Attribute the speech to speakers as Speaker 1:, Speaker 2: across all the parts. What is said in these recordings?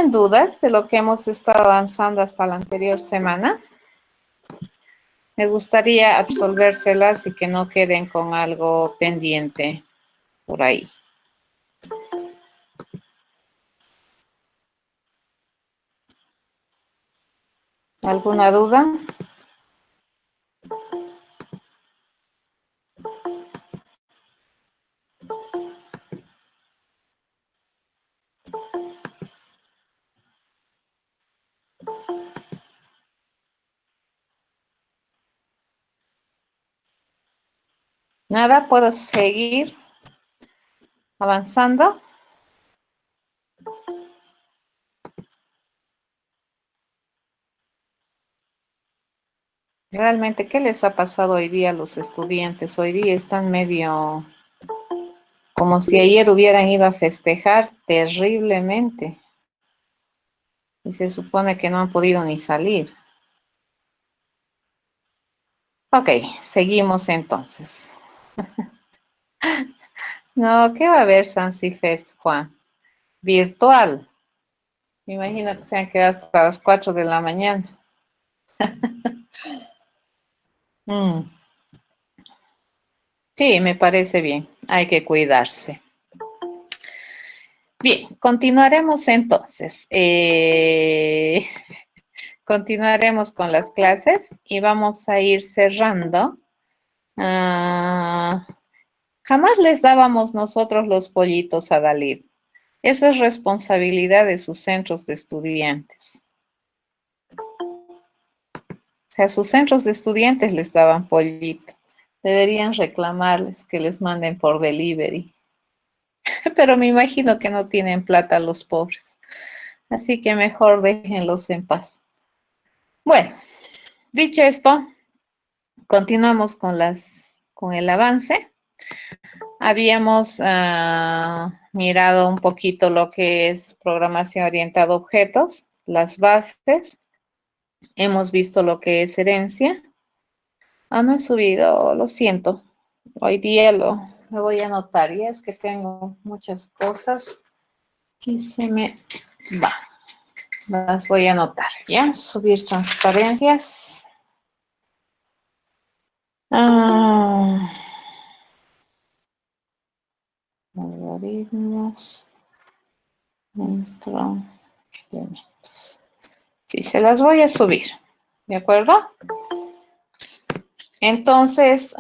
Speaker 1: tienen dudas de lo que hemos estado avanzando hasta la anterior semana, me gustaría absolvérselas y que no queden con algo pendiente por ahí. ¿Alguna duda? Nada, puedo seguir avanzando. Realmente, ¿qué les ha pasado hoy día a los estudiantes? Hoy día están medio como si ayer hubieran ido a festejar terriblemente. Y se supone que no han podido ni salir. Ok, seguimos entonces. No, ¿qué va a haber Sansifest, Juan? Virtual. Me imagino que se han quedado hasta las 4 de la mañana. Sí, me parece bien. Hay que cuidarse. Bien, continuaremos entonces. Continuaremos con las clases y vamos a ir cerrando. Jamás les dábamos nosotros los pollitos a Dalid. Eso es responsabilidad de sus centros de estudiantes. O sea, a sus centros de estudiantes les daban pollito. Deberían reclamarles que les manden por delivery. Pero me imagino que no tienen plata los pobres. Así que mejor déjenlos en paz. Bueno, dicho esto, continuamos con el avance. Habíamos mirado un poquito lo que es programación orientada a objetos, las bases. Hemos visto lo que es herencia. No he subido, lo siento. Hoy día lo voy a anotar. Y es que tengo muchas cosas y se me va. Las voy a anotar, ¿ya? Subir transparencias. Algoritmos. Dentro. Sí, se las voy a subir. ¿De acuerdo? Entonces,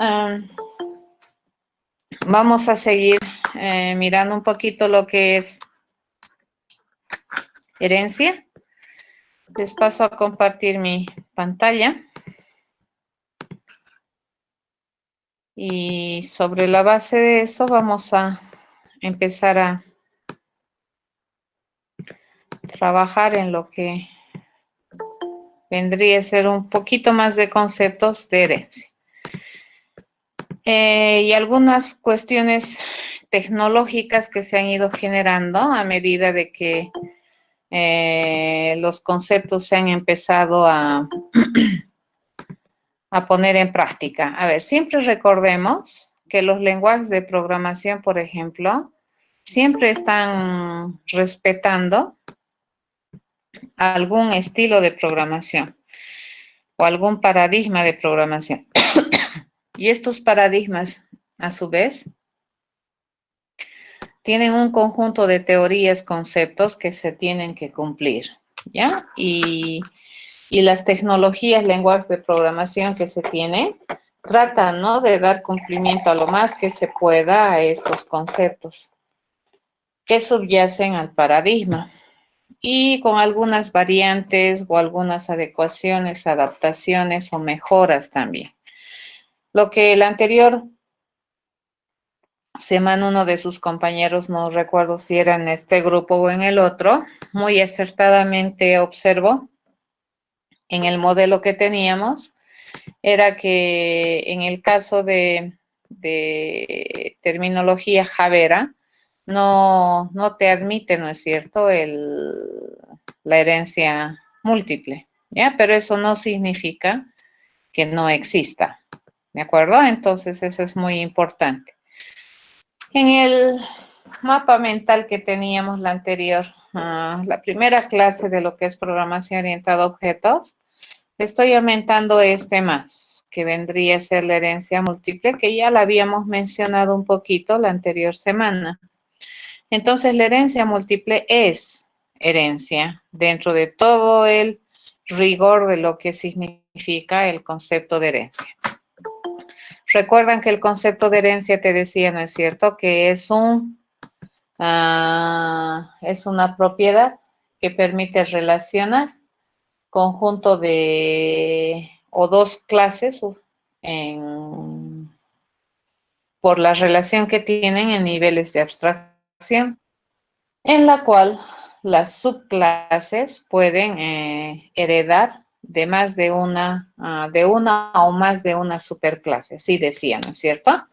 Speaker 1: vamos a seguir mirando un poquito lo que es herencia. Les paso a compartir mi pantalla. Y sobre la base de eso vamos a empezar a trabajar en lo que vendría a ser un poquito más de conceptos de herencia. Y algunas cuestiones tecnológicas que se han ido generando a medida de que los conceptos se han empezado a poner en práctica. A ver, siempre recordemos que los lenguajes de programación, por ejemplo, siempre están respetando algún estilo de programación o algún paradigma de programación. Y estos paradigmas, a su vez, tienen un conjunto de teorías, conceptos que se tienen que cumplir, ¿ya? Y las tecnologías, lenguajes de programación que se tienen, tratan, ¿no?, de dar cumplimiento a lo más que se pueda a estos conceptos que subyacen al paradigma y con algunas variantes o algunas adecuaciones, adaptaciones o mejoras también. Lo que el anterior semana uno de sus compañeros, no recuerdo si era en este grupo o en el otro, muy acertadamente observó en el modelo que teníamos, era que en el caso de terminología javera, no te admite, ¿no es cierto?, la herencia múltiple, ¿ya? Pero eso no significa que no exista, ¿de acuerdo? Entonces eso es muy importante. En el mapa mental que teníamos la anterior la primera clase de lo que es programación orientada a objetos, estoy aumentando este más, que vendría a ser la herencia múltiple, que ya la habíamos mencionado un poquito la anterior semana. Entonces, la herencia múltiple es herencia dentro de todo el rigor de lo que significa el concepto de herencia. Recuerdan que el concepto de herencia te decía, ¿no es cierto?, que es una propiedad que permite relacionar conjunto de o dos clases por la relación que tienen en niveles de abstracción, en la cual las subclases pueden heredar de más de una o más de una superclase, sí decía, ¿no es cierto?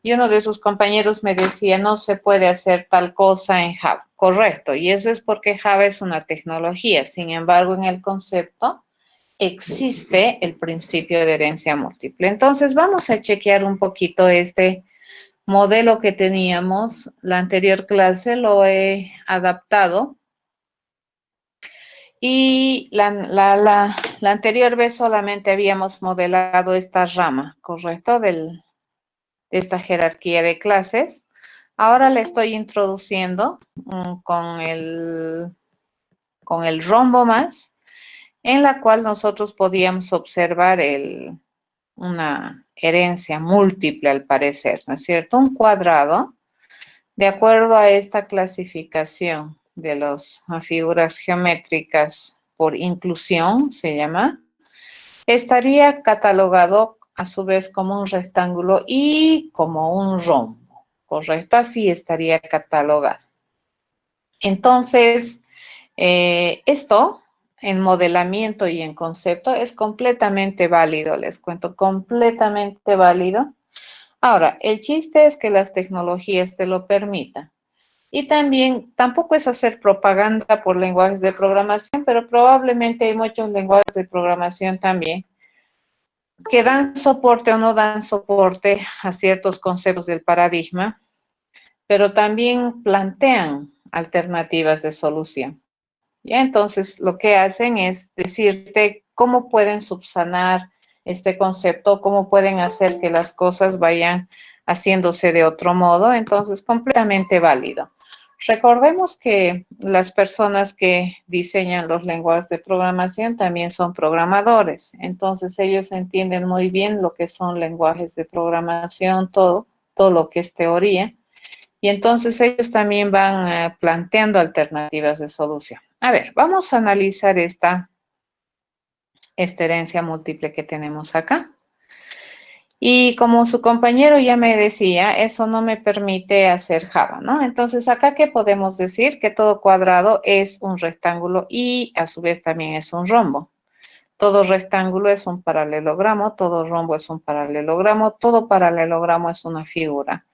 Speaker 1: Y uno de sus compañeros me decía, no se puede hacer tal cosa en Java. Correcto, y eso es porque Java es una tecnología. Sin embargo, en el concepto existe el principio de herencia múltiple. Entonces, vamos a chequear un poquito este modelo que teníamos. La anterior clase lo he adaptado. Y la anterior vez solamente habíamos modelado esta rama, ¿correcto? De esta jerarquía de clases. Ahora le estoy introduciendo con el rombo más, en la cual nosotros podíamos observar una herencia múltiple al parecer, ¿no es cierto? Un cuadrado, de acuerdo a esta clasificación de las figuras geométricas por inclusión, se llama, estaría catalogado a su vez como un rectángulo y como un rombo, ¿correcto? Así estaría catalogado. Entonces, esto en modelamiento y en concepto es completamente válido, les cuento, completamente válido. Ahora, el chiste es que las tecnologías te lo permitan. Y también, tampoco es hacer propaganda por lenguajes de programación, pero probablemente hay muchos lenguajes de programación también que dan soporte o no dan soporte a ciertos conceptos del paradigma, pero también plantean alternativas de solución. ¿Ya? Entonces, lo que hacen es decirte cómo pueden subsanar este concepto, cómo pueden hacer que las cosas vayan haciéndose de otro modo. Entonces, completamente válido. Recordemos que las personas que diseñan los lenguajes de programación también son programadores. Entonces, ellos entienden muy bien lo que son lenguajes de programación, todo lo que es teoría. Y entonces ellos también van planteando alternativas de solución. A ver, vamos a analizar esta herencia múltiple que tenemos acá. Y como su compañero ya me decía, eso no me permite hacer Java, ¿no? Entonces, acá, ¿qué podemos decir? Que todo cuadrado es un rectángulo y a su vez también es un rombo. Todo rectángulo es un paralelogramo, todo rombo es un paralelogramo, todo paralelogramo es una figura.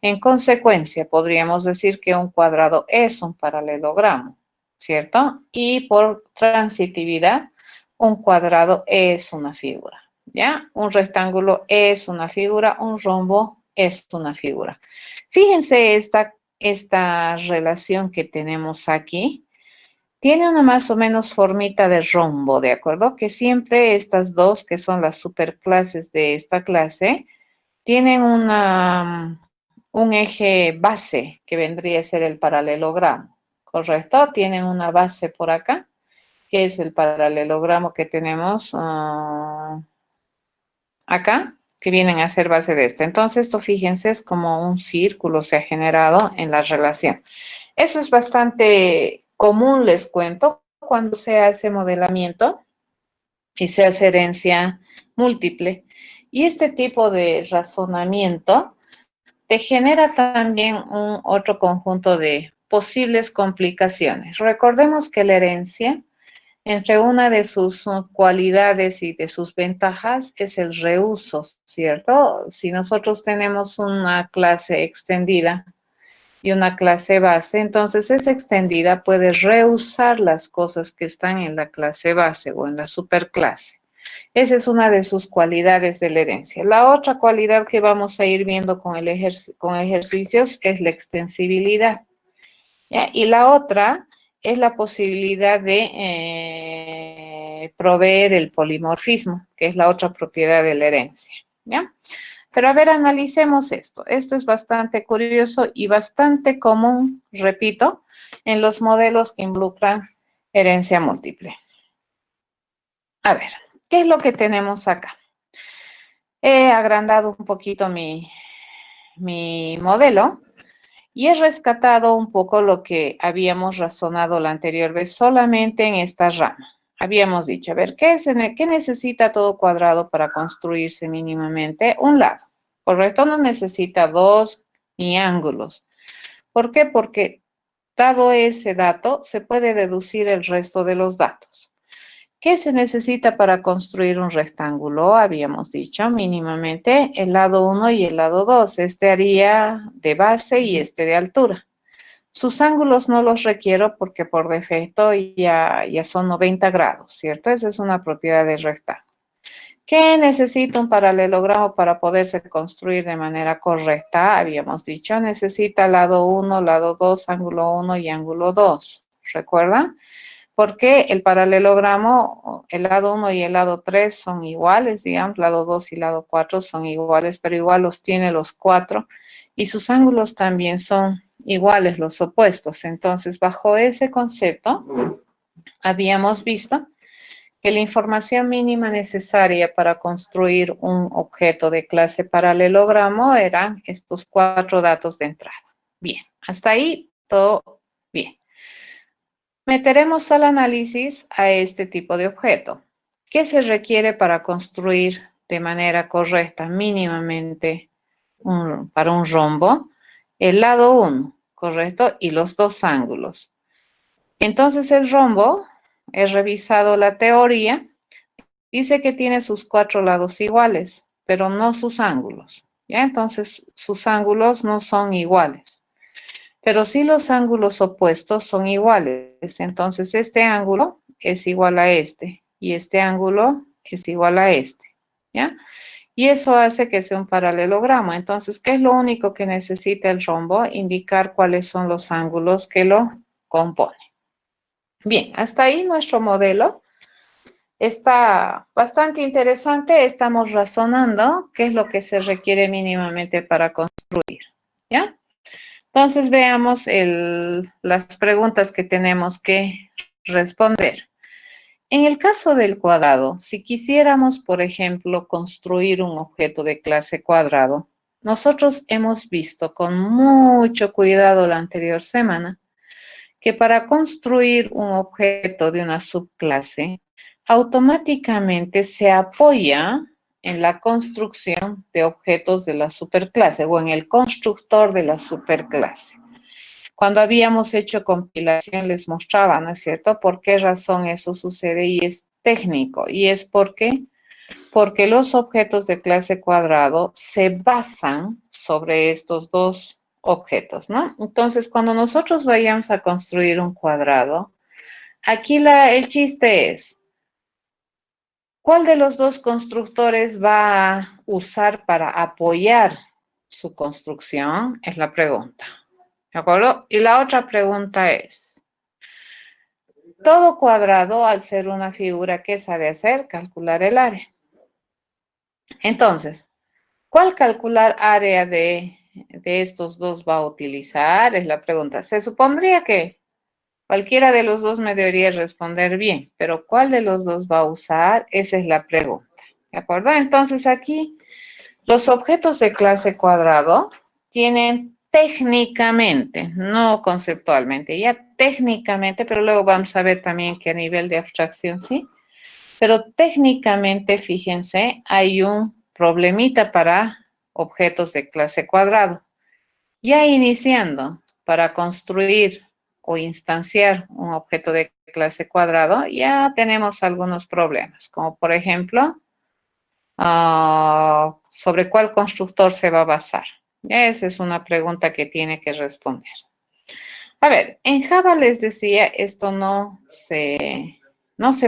Speaker 1: En consecuencia, podríamos decir que un cuadrado es un paralelogramo, ¿cierto? Y por transitividad, un cuadrado es una figura, ¿ya? Un rectángulo es una figura, un rombo es una figura. Fíjense esta relación que tenemos aquí. Tiene una más o menos formita de rombo, ¿de acuerdo? Que siempre estas dos, que son las superclases de esta clase, tienen un eje base que vendría a ser el paralelogramo, ¿correcto? Tienen una base por acá, que es el paralelogramo que tenemos acá, que vienen a ser base de este. Entonces, esto, fíjense, es como un círculo se ha generado en la relación. Eso es bastante común, les cuento, cuando se hace modelamiento y se hace herencia múltiple. Y este tipo de razonamiento te genera también un otro conjunto de posibles complicaciones. Recordemos que la herencia, entre una de sus cualidades y de sus ventajas, es el reuso, ¿cierto? Si nosotros tenemos una clase extendida y una clase base, entonces esa extendida puede reusar las cosas que están en la clase base o en la superclase. Esa es una de sus cualidades de la herencia. La otra cualidad que vamos a ir viendo con ejercicios es la extensibilidad, ¿ya? Y la otra es la posibilidad de proveer el polimorfismo, que es la otra propiedad de la herencia, ¿ya? Pero a ver, analicemos esto. Esto es bastante curioso y bastante común, repito, en los modelos que involucran herencia múltiple. A ver, ¿qué es lo que tenemos acá? He agrandado un poquito mi modelo y he rescatado un poco lo que habíamos razonado la anterior vez solamente en esta rama. Habíamos dicho, a ver, ¿qué necesita todo cuadrado para construirse mínimamente? Un lado, ¿correcto? No necesita dos ni ángulos. ¿Por qué? Porque dado ese dato, se puede deducir el resto de los datos. ¿Qué se necesita para construir un rectángulo? Habíamos dicho mínimamente el lado 1 y el lado 2. Este haría de base y este de altura. Sus ángulos no los requiero porque por defecto ya son 90 grados, ¿cierto? Esa es una propiedad del rectángulo. ¿Qué necesita un paralelogramo para poderse construir de manera correcta? Habíamos dicho, necesita lado 1, lado 2, ángulo 1 y ángulo 2. ¿Recuerdan? Porque el paralelogramo, el lado 1 y el lado 3 son iguales, digamos, lado 2 y lado 4 son iguales, pero igual los tiene los 4 y sus ángulos también son iguales, los opuestos. Entonces, bajo ese concepto, habíamos visto que la información mínima necesaria para construir un objeto de clase paralelogramo eran estos 4 datos de entrada. Bien, hasta ahí todo bien. Meteremos al análisis a este tipo de objeto. ¿Qué se requiere para construir de manera correcta mínimamente para un rombo? El lado 1, ¿correcto? Y los dos ángulos. Entonces el rombo, he revisado la teoría, dice que tiene sus 4 lados iguales, pero no sus ángulos. ¿Ya? Entonces sus ángulos no son iguales. Pero si los ángulos opuestos son iguales, entonces este ángulo es igual a este y este ángulo es igual a este, ¿ya? Y eso hace que sea un paralelogramo. Entonces, ¿qué es lo único que necesita el rombo? Indicar cuáles son los ángulos que lo componen. Bien, hasta ahí nuestro modelo está bastante interesante. Estamos razonando qué es lo que se requiere mínimamente para construir, ¿ya? Entonces veamos las preguntas que tenemos que responder. En el caso del cuadrado, si quisiéramos, por ejemplo, construir un objeto de clase cuadrado, nosotros hemos visto con mucho cuidado la anterior semana que para construir un objeto de una subclase, automáticamente se apoya en la construcción de objetos de la superclase o en el constructor de la superclase. Cuando habíamos hecho compilación les mostraba, ¿no es cierto?, por qué razón eso sucede y es técnico. Y es porque los objetos de clase cuadrado se basan sobre estos dos objetos, ¿no? Entonces, cuando nosotros vayamos a construir un cuadrado, aquí el chiste es, ¿cuál de los dos constructores va a usar para apoyar su construcción? Es la pregunta. ¿De acuerdo? Y la otra pregunta es, todo cuadrado, al ser una figura, ¿qué sabe hacer? Calcular el área. Entonces, ¿cuál calcular área de estos dos va a utilizar? Es la pregunta. Se supondría que cualquiera de los dos me debería responder bien, pero ¿cuál de los dos va a usar? Esa es la pregunta. ¿De acuerdo? Entonces, aquí los objetos de clase cuadrado tienen técnicamente, no conceptualmente, ya técnicamente, pero luego vamos a ver también que a nivel de abstracción sí, pero técnicamente, fíjense, hay un problemita para objetos de clase cuadrado. Ya iniciando, para construir o instanciar un objeto de clase cuadrado, ya tenemos algunos problemas, como por ejemplo, sobre cuál constructor se va a basar. Esa es una pregunta que tiene que responder. A ver, en Java les decía, esto no se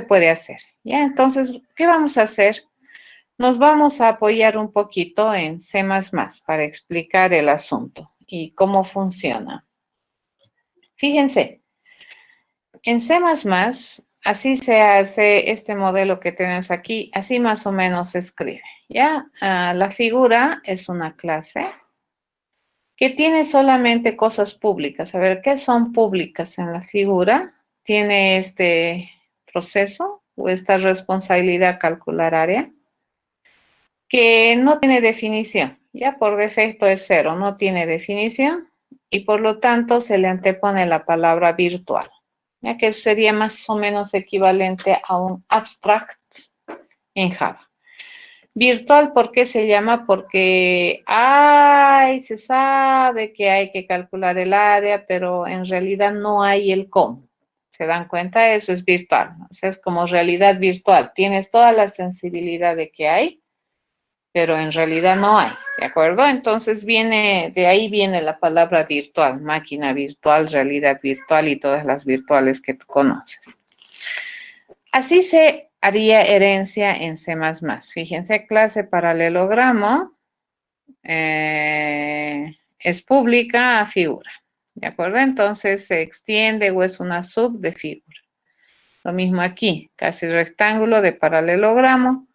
Speaker 1: puede hacer. ¿Ya? Entonces, ¿qué vamos a hacer? Nos vamos a apoyar un poquito en C++ para explicar el asunto y cómo funciona. Fíjense, En C++, así se hace este modelo que tenemos aquí, así más o menos se escribe, ¿ya? La figura es una clase que tiene solamente cosas públicas. A ver, ¿qué son públicas en la figura? Tiene este proceso o esta responsabilidad calcular área que no tiene definición. Ya por defecto es 0, no tiene definición y por lo tanto se le antepone la palabra virtual, ya que sería más o menos equivalente a un abstract en Java. Virtual, ¿por qué se llama? Porque se sabe que hay que calcular el área, pero en realidad no hay el cómo. ¿Se dan cuenta? Eso es virtual. O sea, es como realidad virtual. Tienes toda la sensibilidad de que hay, pero en realidad no hay. ¿De acuerdo? Entonces de ahí viene la palabra virtual, máquina virtual, realidad virtual y todas las virtuales que tú conoces. Así se haría herencia en C++. Fíjense, clase paralelogramo es pública a figura. ¿De acuerdo? Entonces se extiende o es una sub de figura. Lo mismo aquí, casi rectángulo de paralelogramo,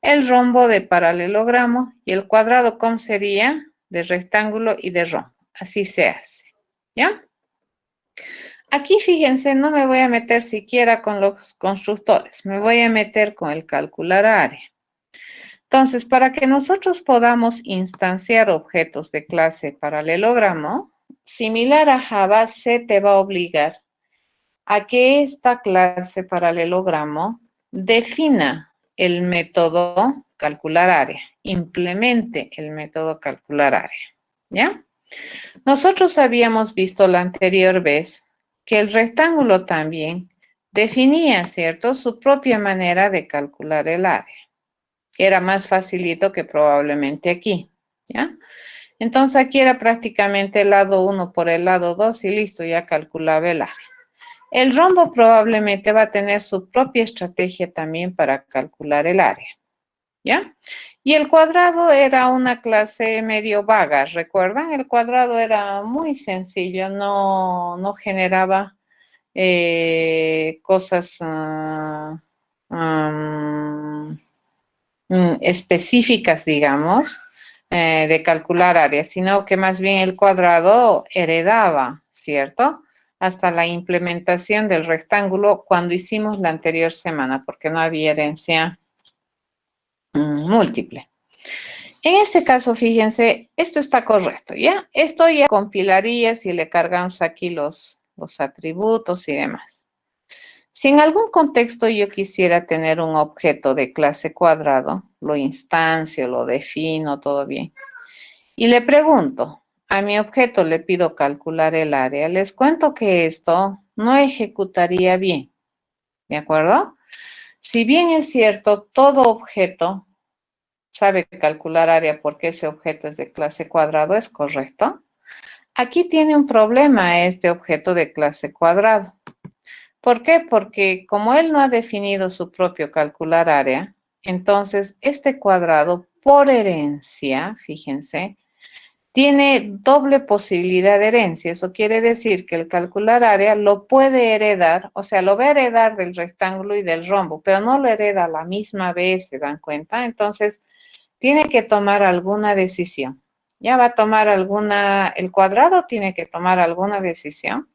Speaker 1: el rombo de paralelogramo y el cuadrado, ¿cómo sería? De rectángulo y de rombo. Así se hace. ¿Ya? Aquí, fíjense, no me voy a meter siquiera con los constructores, me voy a meter con el calcular área. Entonces, para que nosotros podamos instanciar objetos de clase paralelogramo, similar a Java, se te va a obligar a que esta clase paralelogramo defina el método calcular área, implemente el método calcular área, ¿ya? Nosotros habíamos visto la anterior vez que el rectángulo también definía, ¿cierto?, su propia manera de calcular el área. Era más facilito que probablemente aquí, ¿ya? Entonces aquí era prácticamente el lado 1 por el lado 2 y listo, ya calculaba el área. El rombo probablemente va a tener su propia estrategia también para calcular el área, ¿ya? Y el cuadrado era una clase medio vaga, ¿recuerdan? El cuadrado era muy sencillo, no generaba cosas específicas, digamos, de calcular áreas, sino que más bien el cuadrado heredaba, ¿cierto? Hasta la implementación del rectángulo cuando hicimos la anterior semana, porque no había herencia múltiple. En este caso, fíjense, esto está correcto, ¿ya? Esto ya compilaría si le cargamos aquí los atributos y demás. Si en algún contexto yo quisiera tener un objeto de clase cuadrado, lo instancio, lo defino, todo bien. Y le pregunto, a mi objeto le pido calcular el área, les cuento que esto no ejecutaría bien, ¿de acuerdo? Si bien es cierto, todo objeto sabe calcular área porque ese objeto es de clase cuadrado, ¿es correcto? Aquí tiene un problema este objeto de clase cuadrado. ¿Por qué? Porque como él no ha definido su propio calcular área, entonces este cuadrado por herencia, fíjense, tiene doble posibilidad de herencia. Eso quiere decir que el calcular área lo puede heredar, o sea, lo va a heredar del rectángulo y del rombo, pero no lo hereda a la misma vez, ¿se dan cuenta? Entonces, tiene que tomar alguna decisión. Ya va a tomar el cuadrado tiene que tomar alguna decisión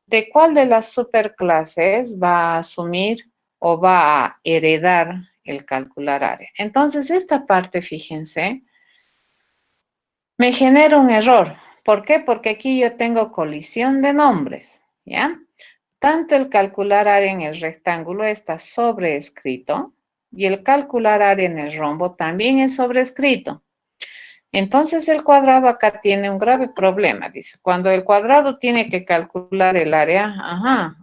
Speaker 1: de cuál de las superclases va a asumir o va a heredar el calcular área. Entonces, esta parte, fíjense, me genera un error. ¿Por qué? Porque aquí yo tengo colisión de nombres, ¿ya? Tanto el calcular área en el rectángulo está sobreescrito y el calcular área en el rombo también es sobrescrito. Entonces el cuadrado acá tiene un grave problema, dice. Cuando el cuadrado tiene que calcular el área,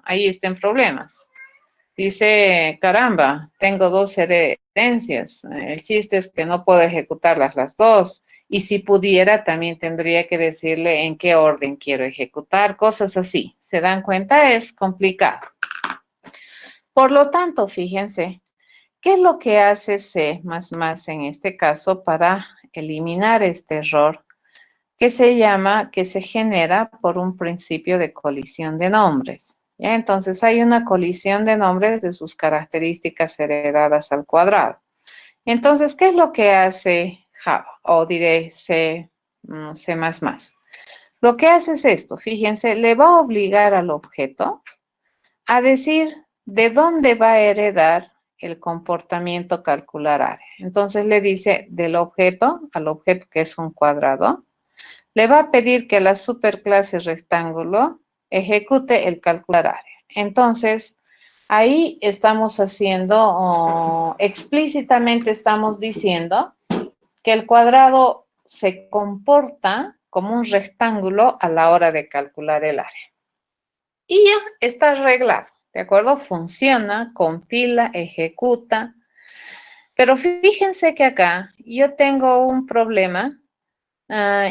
Speaker 1: ahí están problemas. Dice, caramba, tengo dos herencias. El chiste es que no puedo ejecutarlas las dos. Y si pudiera, también tendría que decirle en qué orden quiero ejecutar, cosas así. ¿Se dan cuenta? Es complicado. Por lo tanto, fíjense, ¿qué es lo que hace C++ en este caso para eliminar este error que se genera por un principio de colisión de nombres? ¿Ya? Entonces hay una colisión de nombres de sus características heredadas al cuadrado. Entonces, ¿qué es lo que hace Java? O diré C++. Lo que hace es esto, fíjense, le va a obligar al objeto a decir de dónde va a heredar el comportamiento calcular área. Entonces le dice del objeto al objeto que es un cuadrado, le va a pedir que la superclase rectángulo ejecute el calcular área. Entonces, ahí estamos haciendo, explícitamente estamos diciendo que el cuadrado se comporta como un rectángulo a la hora de calcular el área. Y ya está arreglado, ¿de acuerdo? Funciona, compila, ejecuta. Pero fíjense que acá yo tengo un problema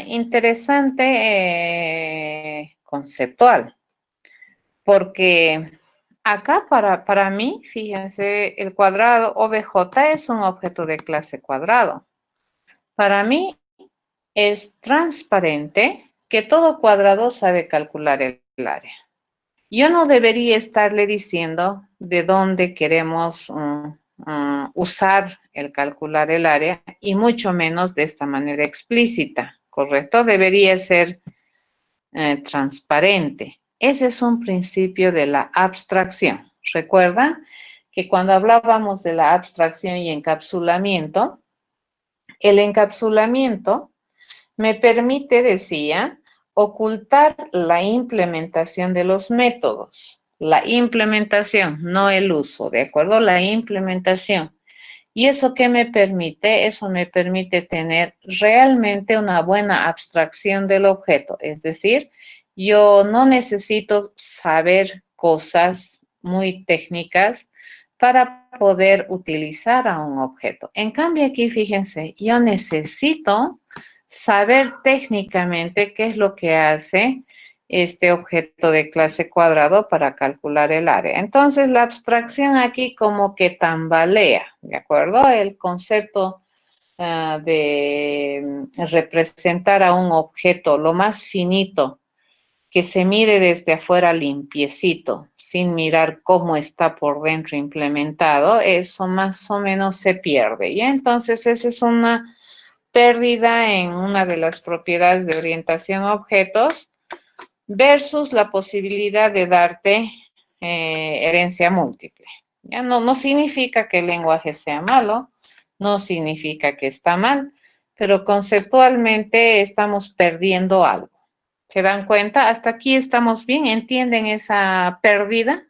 Speaker 1: interesante conceptual, porque acá para mí, fíjense, el cuadrado OBJ es un objeto de clase cuadrado. Para mí es transparente que todo cuadrado sabe calcular el área. Yo no debería estarle diciendo de dónde queremos usar el calcular el área y mucho menos de esta manera explícita, ¿correcto? Debería ser transparente. Ese es un principio de la abstracción. Recuerda que cuando hablábamos de la abstracción y encapsulamiento, el encapsulamiento me permite, decía, ocultar la implementación de los métodos. La implementación, no el uso, ¿de acuerdo? La implementación. ¿Y eso qué me permite? Eso me permite tener realmente una buena abstracción del objeto. Es decir, yo no necesito saber cosas muy técnicas para poder utilizar a un objeto. En cambio aquí, fíjense, yo necesito saber técnicamente qué es lo que hace este objeto de clase cuadrado para calcular el área. Entonces, la abstracción aquí como que tambalea, ¿de acuerdo? El concepto de representar a un objeto lo más finito que se mire desde afuera limpiecito, sin mirar cómo está por dentro implementado, eso más o menos se pierde. Y entonces esa es una pérdida en una de las propiedades de orientación a objetos versus la posibilidad de darte herencia múltiple. Ya no significa que el lenguaje sea malo, no significa que está mal, pero conceptualmente estamos perdiendo algo. ¿Se dan cuenta? Hasta aquí estamos bien. ¿Entienden esa pérdida?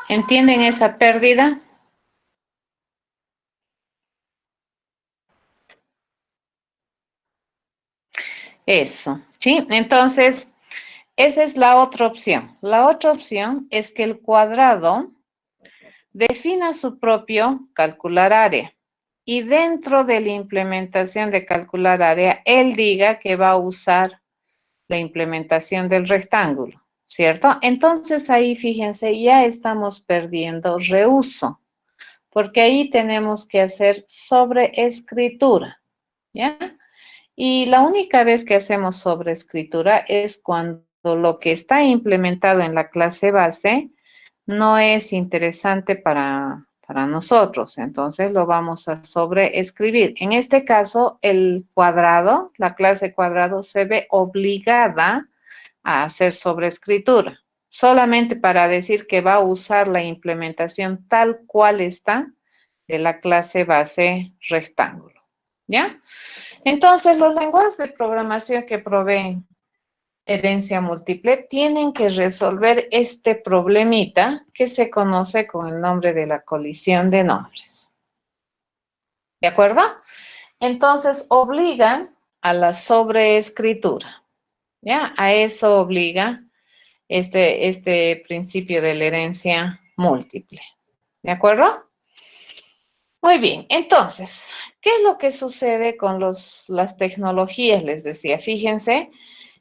Speaker 1: ¿Entienden esa pérdida? Eso, ¿sí? Entonces, esa es la otra opción. La otra opción es que el cuadrado defina su propio calcular área y dentro de la implementación de calcular área, él diga que va a usar la implementación del rectángulo, ¿cierto? Entonces ahí, fíjense, ya estamos perdiendo reuso, porque ahí tenemos que hacer sobreescritura, ¿ya? Y la única vez que hacemos sobreescritura es cuando lo que está implementado en la clase base no es interesante para nosotros. Entonces lo vamos a sobreescribir. En este caso, el cuadrado, la clase cuadrado, se ve obligada a hacer sobreescritura, solamente para decir que va a usar la implementación tal cual está de la clase base rectángulo. ¿Ya? Entonces, los lenguajes de programación que proveen herencia múltiple tienen que resolver este problemita que se conoce con el nombre de la colisión de nombres. ¿De acuerdo? Entonces, obligan a la sobreescritura. ¿Ya? A eso obliga este principio de la herencia múltiple. ¿De acuerdo? Muy bien, entonces, ¿qué es lo que sucede con las tecnologías? Les decía, fíjense,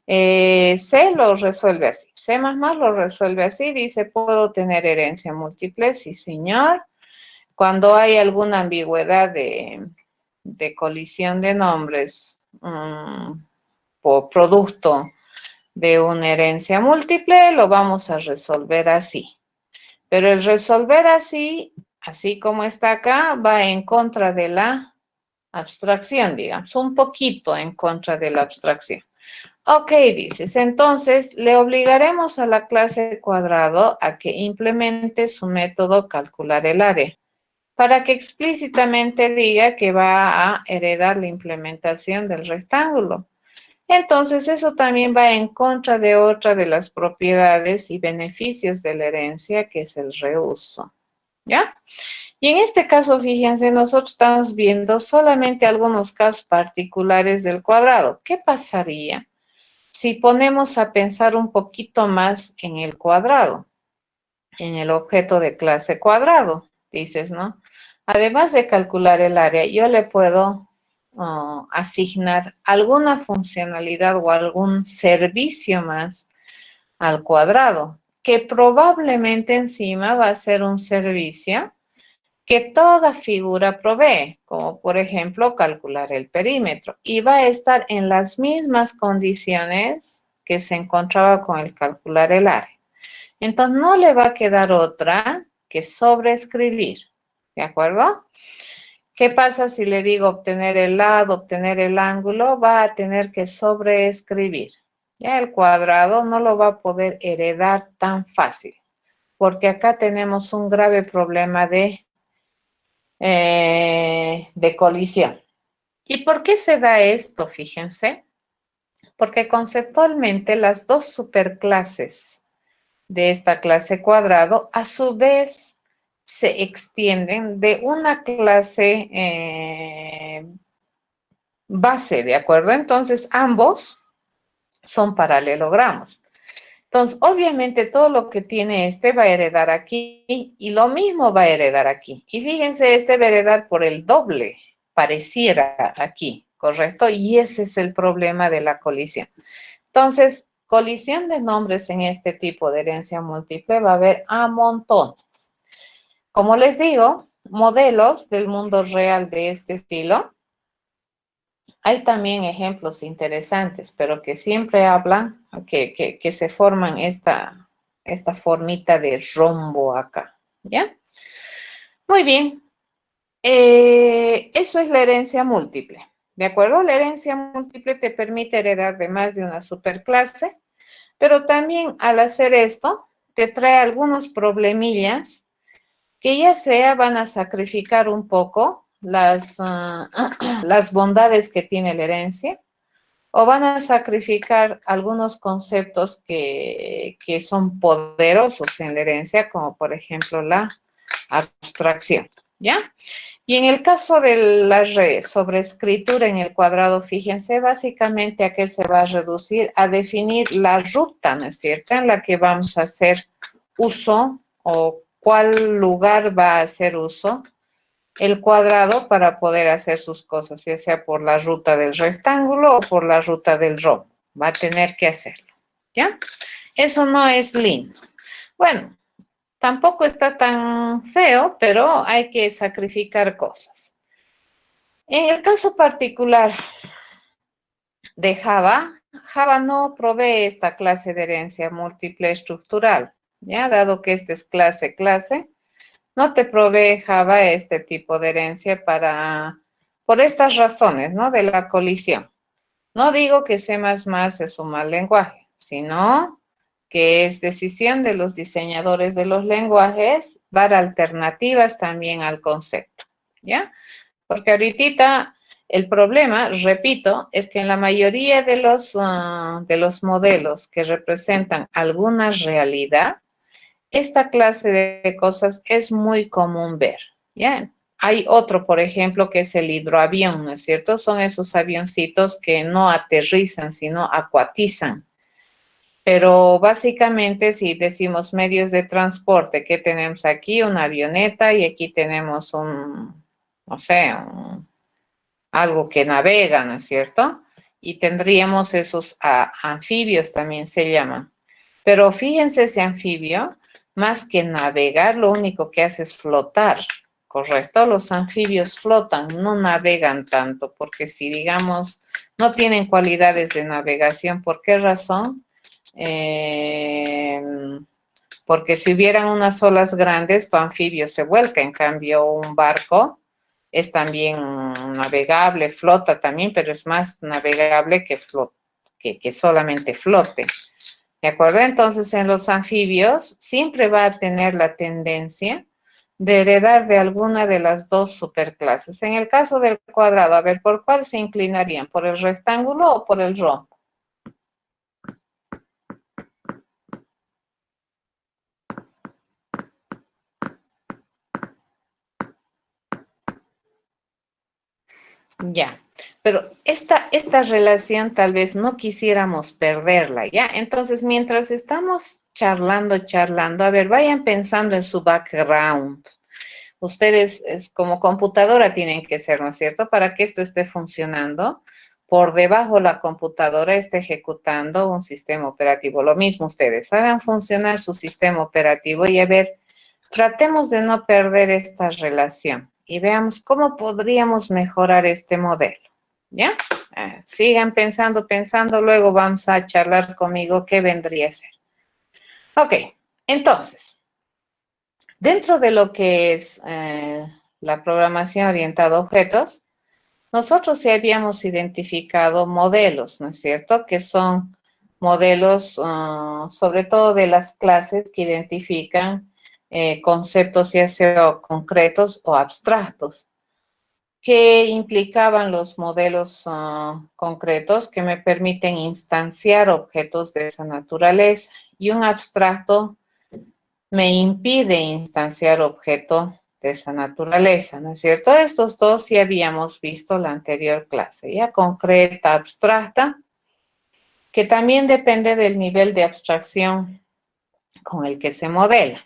Speaker 1: C lo resuelve así. C++ lo resuelve así. Dice, ¿puedo tener herencia múltiple? Sí, señor. Cuando hay alguna ambigüedad de colisión de nombres por producto de una herencia múltiple, lo vamos a resolver así. Pero el resolver así, así como está acá, va en contra de la abstracción, digamos, un poquito en contra de la abstracción. Ok, dices, entonces le obligaremos a la clase cuadrado a que implemente su método calcular el área, para que explícitamente diga que va a heredar la implementación del rectángulo. Entonces, eso también va en contra de otra de las propiedades y beneficios de la herencia, que es el reuso. ¿Ya? Y en este caso, fíjense, nosotros estamos viendo solamente algunos casos particulares del cuadrado. ¿Qué pasaría si ponemos a pensar un poquito más en el cuadrado, en el objeto de clase cuadrado? Dices, ¿no? Además de calcular el área, yo le puedo asignar alguna funcionalidad o algún servicio más al cuadrado, que probablemente encima va a ser un servicio que toda figura provee, como por ejemplo calcular el perímetro, y va a estar en las mismas condiciones que se encontraba con el calcular el área. Entonces no le va a quedar otra que sobreescribir, ¿de acuerdo? ¿Qué pasa si le digo obtener el lado, obtener el ángulo? Va a tener que sobreescribir. Ya el cuadrado no lo va a poder heredar tan fácil, porque acá tenemos un grave problema de colisión. ¿Y por qué se da esto? Fíjense, porque conceptualmente las dos superclases de esta clase cuadrado a su vez se extienden de una clase base, ¿de acuerdo? Entonces ambos son paralelogramos. Entonces, obviamente todo lo que tiene este va a heredar aquí y lo mismo va a heredar aquí. Y fíjense, este va a heredar por el doble, pareciera aquí, ¿correcto? Y ese es el problema de la colisión. Entonces, colisión de nombres en este tipo de herencia múltiple va a haber a montones. Como les digo, modelos del mundo real de este estilo. Hay también ejemplos interesantes, pero que siempre hablan, que se forman esta formita de rombo acá, ¿ya? Muy bien. Eso es la herencia múltiple, ¿de acuerdo? La herencia múltiple te permite heredar de más de una superclase, pero también al hacer esto, te trae algunos problemillas que ya sea van a sacrificar un poco las bondades que tiene la herencia, o van a sacrificar algunos conceptos que son poderosos en la herencia, como por ejemplo la abstracción, ¿ya? Y en el caso de la sobreescritura en el cuadrado, fíjense, básicamente a qué se va a reducir, a definir la ruta, ¿no es cierto?, en la que vamos a hacer uso o cuál lugar va a hacer uso el cuadrado para poder hacer sus cosas, ya sea por la ruta del rectángulo o por la ruta del rombo. Va a tener que hacerlo, ¿ya? Eso no es lindo. Bueno, tampoco está tan feo, pero hay que sacrificar cosas. En el caso particular de Java, Java no provee esta clase de herencia múltiple estructural, ¿ya? Dado que esta es clase, no te provee Java este tipo de herencia por estas razones, ¿no? De la colisión. No digo que C++ es un mal lenguaje, sino que es decisión de los diseñadores de los lenguajes dar alternativas también al concepto, ¿ya? Porque ahorita el problema, repito, es que en la mayoría de los modelos que representan alguna realidad, esta clase de cosas es muy común ver, ¿ya? Hay otro, por ejemplo, que es el hidroavión, ¿no es cierto? Son esos avioncitos que no aterrizan, sino acuatizan. Pero básicamente, si decimos medios de transporte, ¿qué tenemos aquí? Una avioneta y aquí tenemos no sé, algo que navega, ¿no es cierto? Y tendríamos esos anfibios también se llaman. Pero fíjense, ese anfibio, más que navegar, lo único que hace es flotar, ¿correcto? Los anfibios flotan, no navegan tanto, porque si, digamos, no tienen cualidades de navegación, ¿por qué razón? Porque si hubieran unas olas grandes, tu anfibio se vuelca, en cambio un barco es también navegable, flota también, pero es más navegable que solamente flote. ¿De acuerdo? Entonces, en los anfibios siempre va a tener la tendencia de heredar de alguna de las dos superclases. En el caso del cuadrado, a ver, ¿por cuál se inclinarían? ¿Por el rectángulo o por el rombo? Ya, pero esta relación tal vez no quisiéramos perderla, ¿ya? Entonces, mientras estamos charlando, a ver, vayan pensando en su background. Ustedes como computadora tienen que ser, ¿no es cierto? Para que esto esté funcionando, por debajo la computadora está ejecutando un sistema operativo. Lo mismo ustedes, hagan funcionar su sistema operativo y a ver, tratemos de no perder esta relación y veamos cómo podríamos mejorar este modelo, ¿ya? Sigan pensando, luego vamos a charlar conmigo qué vendría a ser. Ok, entonces, dentro de lo que es la programación orientada a objetos, nosotros ya habíamos identificado modelos, ¿no es cierto? Que son modelos, sobre todo de las clases que identifican conceptos ya sea concretos o abstractos. ¿Qué implicaban los modelos concretos? Que me permiten instanciar objetos de esa naturaleza, y un abstracto me impide instanciar objetos de esa naturaleza, ¿no es cierto? Estos dos sí habíamos visto la anterior clase, ya concreta, abstracta, que también depende del nivel de abstracción con el que se modela.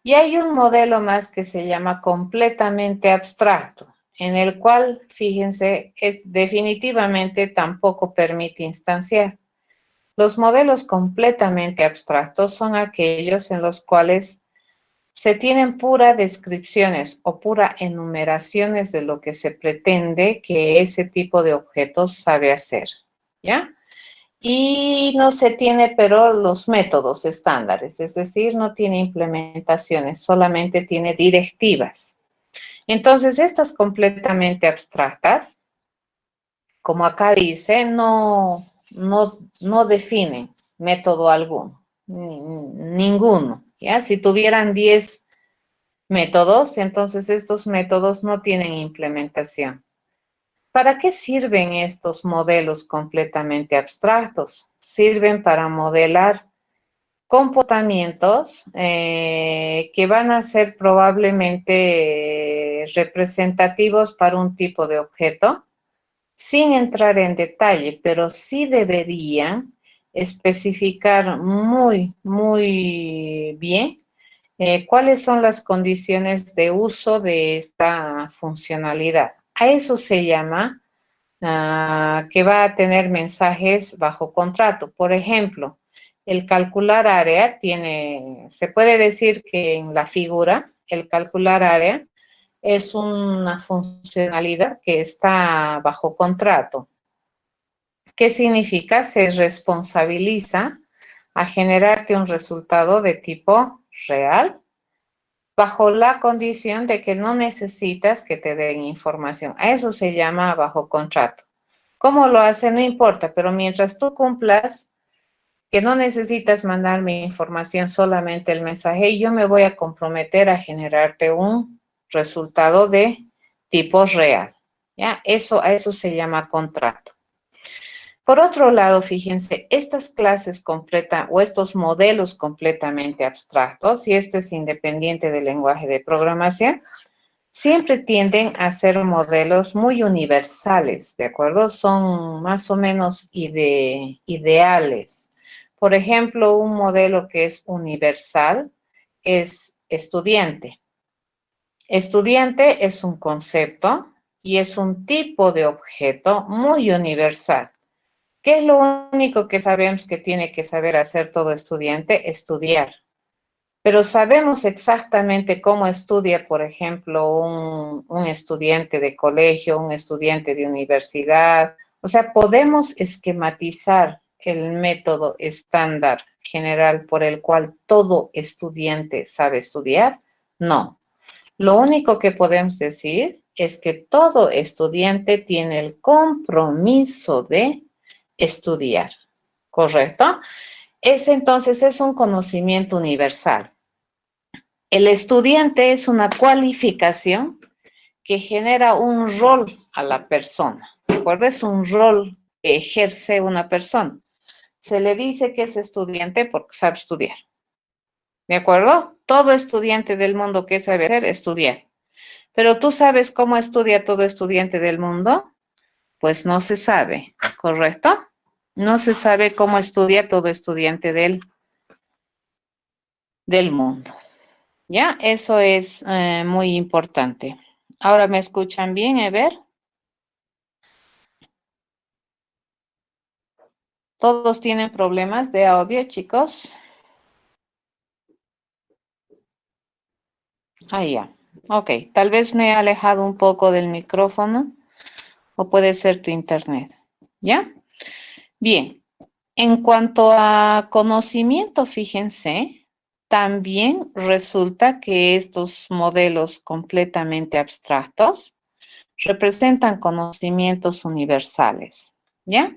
Speaker 1: Y hay un modelo más que se llama completamente abstracto, en el cual, fíjense, definitivamente tampoco permite instanciar. Los modelos completamente abstractos son aquellos en los cuales se tienen puras descripciones o pura enumeraciones de lo que se pretende que ese tipo de objetos sabe hacer, ¿ya? Y no se tiene, pero los métodos estándares, es decir, no tiene implementaciones, solamente tiene directivas. Entonces, estas completamente abstractas, como acá dice, no definen método alguno, ninguno, ¿ya? Si tuvieran 10 métodos, entonces estos métodos no tienen implementación. ¿Para qué sirven estos modelos completamente abstractos? Sirven para modelar comportamientos que van a ser probablemente representativos para un tipo de objeto, sin entrar en detalle, pero sí deberían especificar muy bien cuáles son las condiciones de uso de esta funcionalidad. A eso se llama que va a tener mensajes bajo contrato. Por ejemplo, el calcular área se puede decir que en la figura, el calcular área es una funcionalidad que está bajo contrato. ¿Qué significa? Se responsabiliza a generarte un resultado de tipo real bajo la condición de que no necesitas que te den información. A eso se llama bajo contrato. ¿Cómo lo hace? No importa, pero mientras tú cumplas, que no necesitas mandarme información, solamente el mensaje, y yo me voy a comprometer a generarte un resultado de tipo real. ¿Ya? A eso se llama contrato. Por otro lado, fíjense, estas clases completas o estos modelos completamente abstractos, y esto es independiente del lenguaje de programación, siempre tienden a ser modelos muy universales, ¿de acuerdo? Son más o menos ideales. Por ejemplo, un modelo que es universal es estudiante. Estudiante es un concepto y es un tipo de objeto muy universal. ¿Qué es lo único que sabemos que tiene que saber hacer todo estudiante? Estudiar. Pero sabemos exactamente cómo estudia, por ejemplo, un estudiante de colegio, un estudiante de universidad. O sea, podemos esquematizar el método estándar general por el cual todo estudiante sabe estudiar. No. Lo único que podemos decir es que todo estudiante tiene el compromiso de estudiar, ¿correcto? Ese entonces es un conocimiento universal. El estudiante es una cualificación que genera un rol a la persona, ¿de acuerdo? Es un rol que ejerce una persona. Se le dice que es estudiante porque sabe estudiar, ¿de acuerdo? Todo estudiante del mundo que sabe hacer, estudiar. Pero ¿tú sabes cómo estudia todo estudiante del mundo? Pues no se sabe, ¿correcto? No se sabe cómo estudia todo estudiante del mundo. ¿Ya? Eso es muy importante. Ahora me escuchan bien, Ever. ¿Todos tienen problemas de audio, chicos? Ah, ya. Ok, tal vez me he alejado un poco del micrófono o puede ser tu internet. ¿Ya? Bien. En cuanto a conocimiento, fíjense, también resulta que estos modelos completamente abstractos representan conocimientos universales, ¿ya?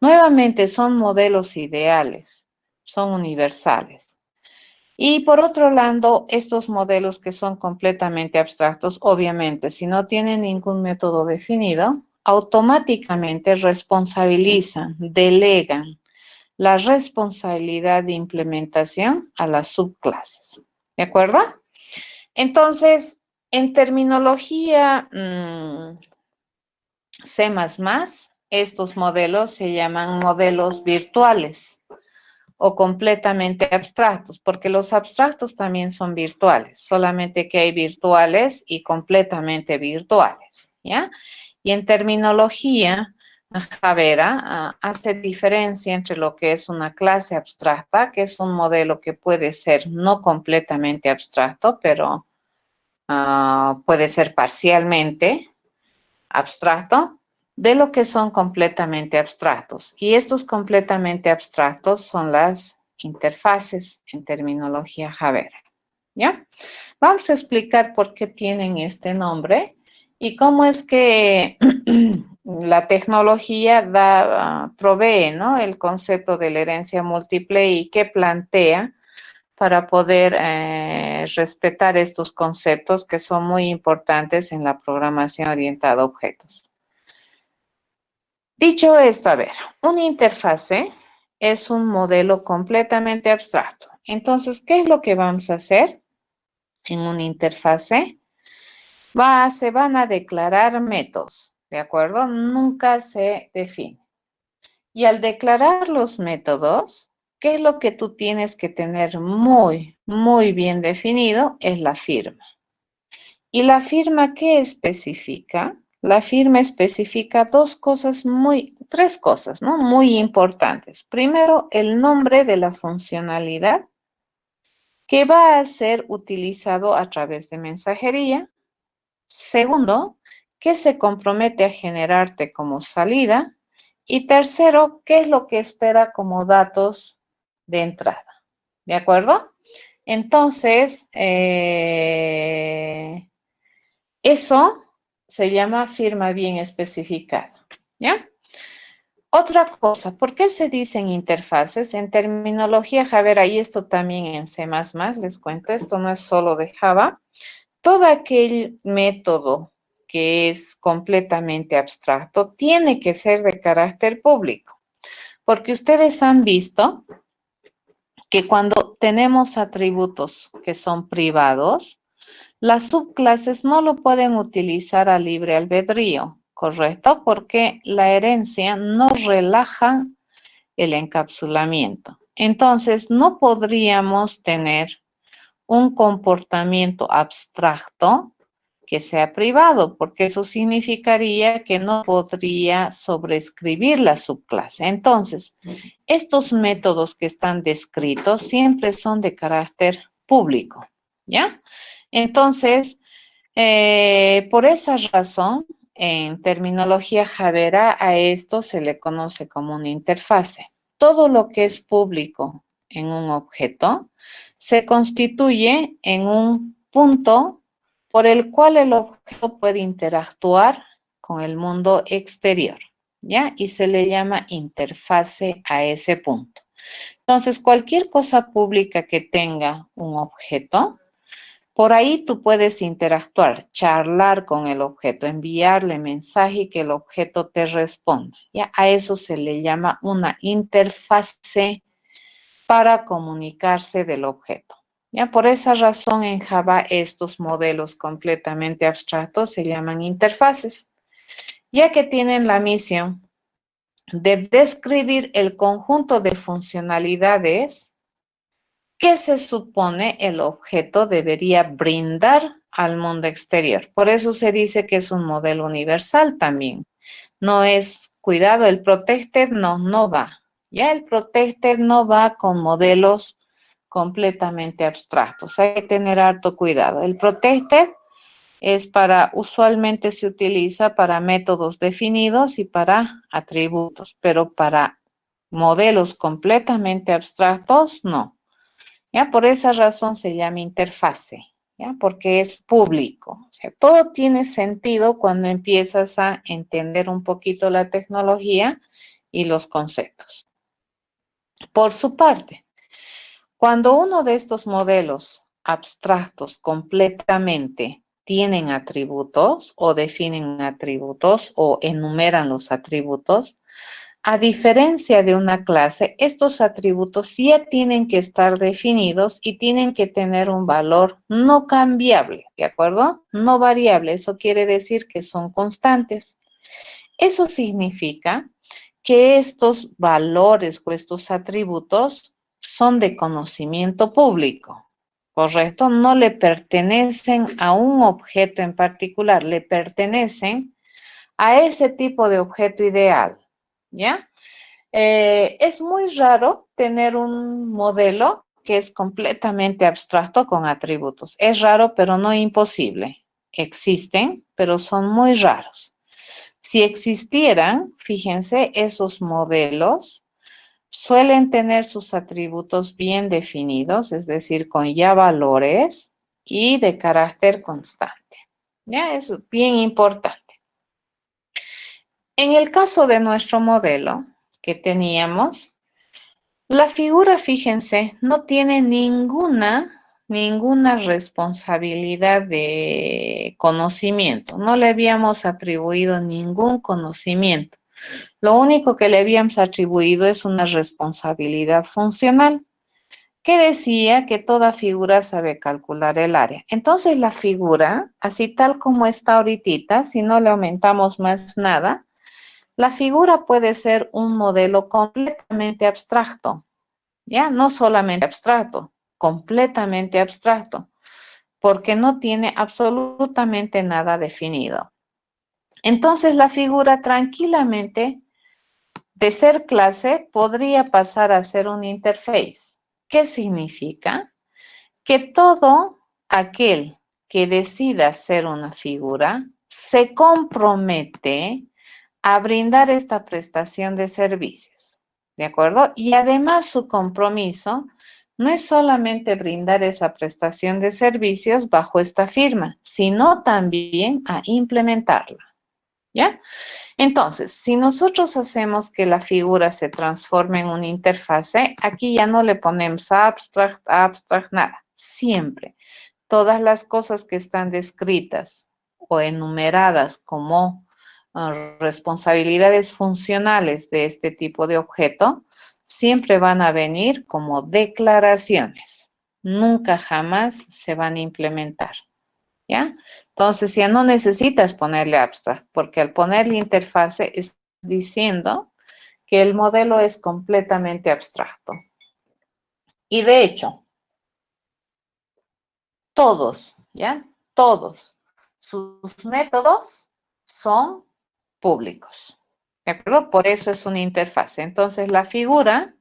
Speaker 1: Nuevamente son modelos ideales, son universales. Y por otro lado, estos modelos que son completamente abstractos, obviamente, si no tienen ningún método definido, automáticamente responsabilizan, delegan la responsabilidad de implementación a las subclases. ¿De acuerdo? Entonces, en terminología C++, estos modelos se llaman modelos virtuales o completamente abstractos, porque los abstractos también son virtuales, solamente que hay virtuales y completamente virtuales, ¿ya? Y en terminología, Javera hace diferencia entre lo que es una clase abstracta, que es un modelo que puede ser no completamente abstracto, pero puede ser parcialmente abstracto, de lo que son completamente abstractos. Y estos completamente abstractos son las interfaces en terminología Javera, ¿ya? Vamos a explicar por qué tienen este nombre y cómo es que la tecnología provee, ¿no?, el concepto de la herencia múltiple y qué plantea para poder respetar estos conceptos que son muy importantes en la programación orientada a objetos. Dicho esto, a ver, una interfase es un modelo completamente abstracto. Entonces, ¿qué es lo que vamos a hacer en una interfase? Se van a declarar métodos, ¿de acuerdo? Nunca se define. Y al declarar los métodos, ¿qué es lo que tú tienes que tener muy, muy bien definido? Es la firma. ¿Y la firma qué especifica? La firma especifica tres cosas, ¿no?, muy importantes. Primero, el nombre de la funcionalidad que va a ser utilizado a través de mensajería. Segundo, qué se compromete a generarte como salida. Y tercero, qué es lo que espera como datos de entrada. ¿De acuerdo? Entonces, eso se llama firma bien especificada, ¿ya? Otra cosa, ¿por qué se dicen interfaces? En terminología Java, y esto también en C++, les cuento, esto no es solo de Java, todo aquel método que es completamente abstracto tiene que ser de carácter público, porque ustedes han visto que cuando tenemos atributos que son privados, las subclases no lo pueden utilizar a libre albedrío, ¿correcto? Porque la herencia no relaja el encapsulamiento. Entonces, no podríamos tener un comportamiento abstracto que sea privado, porque eso significaría que no podría sobreescribir la subclase. Entonces, estos métodos que están descritos siempre son de carácter público, ¿ya? Entonces, por esa razón, en terminología Javera, a esto se le conoce como una interfase. Todo lo que es público en un objeto se constituye en un punto por el cual el objeto puede interactuar con el mundo exterior, ¿ya? Y se le llama interfase a ese punto. Entonces, cualquier cosa pública que tenga un objeto, por ahí tú puedes interactuar, charlar con el objeto, enviarle mensaje y que el objeto te responda. ¿Ya? A eso se le llama una interfase para comunicarse del objeto. ¿Ya? Por esa razón en Java estos modelos completamente abstractos se llaman interfaces, ya que tienen la misión de describir el conjunto de funcionalidades que se supone el objeto debería brindar al mundo exterior. Por eso se dice que es un modelo universal también. No es, cuidado, el protected no va. Ya el protected no va con modelos completamente abstractos. Hay que tener harto cuidado. El protected es usualmente se utiliza para métodos definidos y para atributos, pero para modelos completamente abstractos, no. ¿Ya? Por esa razón se llama interfase, ¿ya? Porque es público. O sea, todo tiene sentido cuando empiezas a entender un poquito la tecnología y los conceptos. Por su parte, cuando uno de estos modelos abstractos completamente tienen atributos o definen atributos o enumeran los atributos, a diferencia de una clase, estos atributos ya tienen que estar definidos y tienen que tener un valor no cambiable, ¿de acuerdo? No variable, eso quiere decir que son constantes. Eso significa que estos valores o estos atributos son de conocimiento público, ¿correcto? No le pertenecen a un objeto en particular, le pertenecen a ese tipo de objeto ideal, ¿ya? Es muy raro tener un modelo que es completamente abstracto con atributos. Es raro, pero no imposible. Existen, pero son muy raros. Si existieran, fíjense, esos modelos suelen tener sus atributos bien definidos, es decir, con ya valores y de carácter constante. Ya, eso es bien importante. En el caso de nuestro modelo que teníamos, la figura, fíjense, no tiene ninguna responsabilidad de conocimiento. No le habíamos atribuido ningún conocimiento. Lo único que le habíamos atribuido es una responsabilidad funcional que decía que toda figura sabe calcular el área. Entonces la figura, así tal como está ahorita, si no le aumentamos más nada, la figura puede ser un modelo completamente abstracto, ¿ya? No solamente abstracto, completamente abstracto, porque no tiene absolutamente nada definido. Entonces la figura tranquilamente, de ser clase, podría pasar a ser un interface. ¿Qué significa? Que todo aquel que decida ser una figura se compromete a brindar esta prestación de servicios, ¿de acuerdo? Y además su compromiso no es solamente brindar esa prestación de servicios bajo esta firma, sino también a implementarla, ¿ya? Entonces, si nosotros hacemos que la figura se transforme en una interfase, aquí ya no le ponemos abstract, nada. Siempre, todas las cosas que están descritas o enumeradas como responsabilidades funcionales de este tipo de objeto, siempre van a venir como declaraciones. Nunca jamás se van a implementar. ¿Ya? Entonces ya no necesitas ponerle abstract, porque al ponerle interfase estás diciendo que el modelo es completamente abstracto. Y de hecho, todos, ¿ya? Todos sus métodos son públicos. ¿De acuerdo? Por eso es una interfaz. Entonces, la figura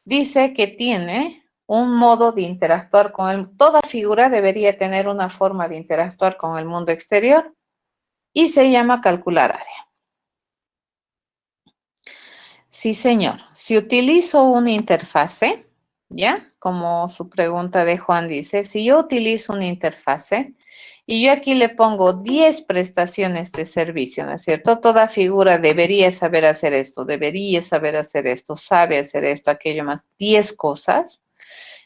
Speaker 1: dice que tiene un modo de interactuar con toda figura debería tener una forma de interactuar con el mundo exterior y se llama calcular área. Sí, señor. Si utilizo una interfase, ¿ya? Como su pregunta de Juan dice, si yo utilizo una interfase y yo aquí le pongo 10 prestaciones de servicio, ¿no es cierto? Toda figura debería saber hacer esto, debería saber hacer esto, sabe hacer esto, aquello más, 10 cosas.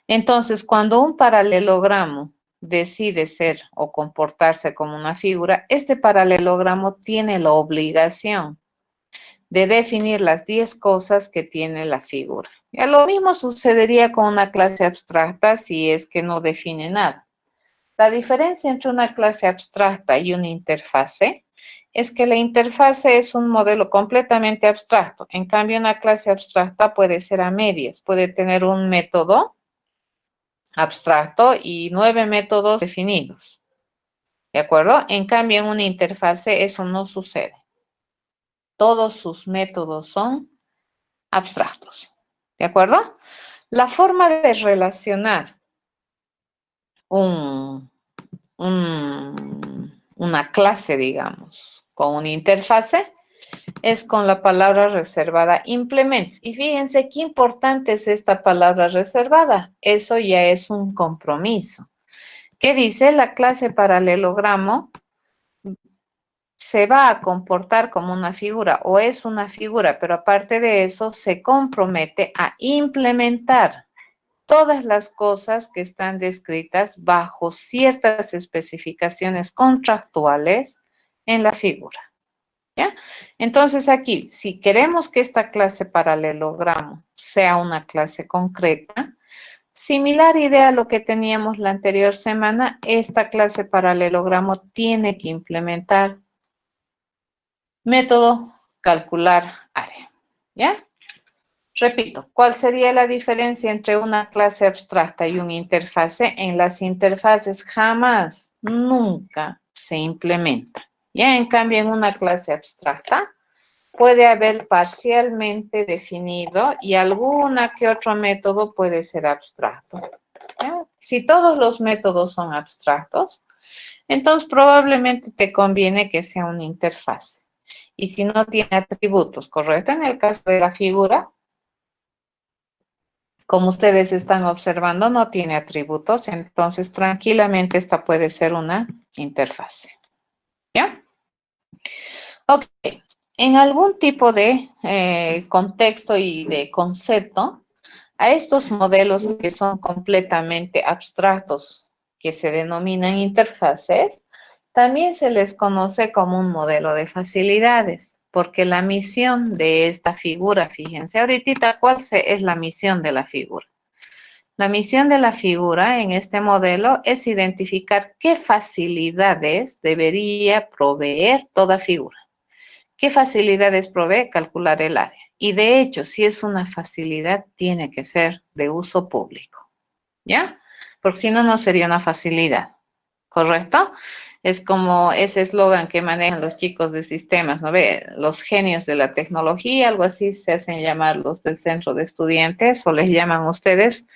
Speaker 1: Entonces, cuando un paralelogramo decide ser o comportarse como una figura, este paralelogramo tiene la obligación de definir las 10 cosas que tiene la figura. Ya lo mismo sucedería con una clase abstracta si es que no define nada. La diferencia entre una clase abstracta y una interfase es que la interfase es un modelo completamente abstracto. En cambio, una clase abstracta puede ser a medias, puede tener un método abstracto y 9 métodos definidos. ¿De acuerdo? En cambio, en una interfase eso no sucede. Todos sus métodos son abstractos. ¿De acuerdo? La forma de relacionar una clase, digamos, con una interfase es con la palabra reservada implements. Y fíjense qué importante es esta palabra reservada. Eso ya es un compromiso. ¿Qué dice? La clase paralelogramo se va a comportar como una figura o es una figura, pero aparte de eso se compromete a implementar todas las cosas que están descritas bajo ciertas especificaciones contractuales en la figura. ¿Ya? Entonces aquí, si queremos que esta clase paralelogramo sea una clase concreta, similar idea a lo que teníamos la anterior semana, esta clase paralelogramo tiene que implementar método calcular área. ¿Ya? Repito, ¿cuál sería la diferencia entre una clase abstracta y una interfase? En las interfaces jamás, nunca se implementa. Ya en cambio, en una clase abstracta puede haber parcialmente definido y alguna que otro método puede ser abstracto. ¿Ya? Si todos los métodos son abstractos, entonces probablemente te conviene que sea una interfaz. Y si no tiene atributos, ¿correcto? En el caso de la figura, como ustedes están observando, no tiene atributos, entonces tranquilamente esta puede ser una interfase. ¿Ya? Ok. En algún tipo de contexto y de concepto, a estos modelos que son completamente abstractos, que se denominan interfaces, también se les conoce como un modelo de facilidades, porque la misión de esta figura, fíjense ahorita, ¿cuál es la misión de la figura? La misión de la figura en este modelo es identificar qué facilidades debería proveer toda figura. ¿Qué facilidades provee? Calcular el área. Y de hecho, si es una facilidad, tiene que ser de uso público, ¿ya? Porque si no, no sería una facilidad, ¿correcto? Es como ese eslogan que manejan los chicos de sistemas, ¿no ve? Los genios de la tecnología, algo así se hacen llamar los del centro de estudiantes o les llaman ustedes.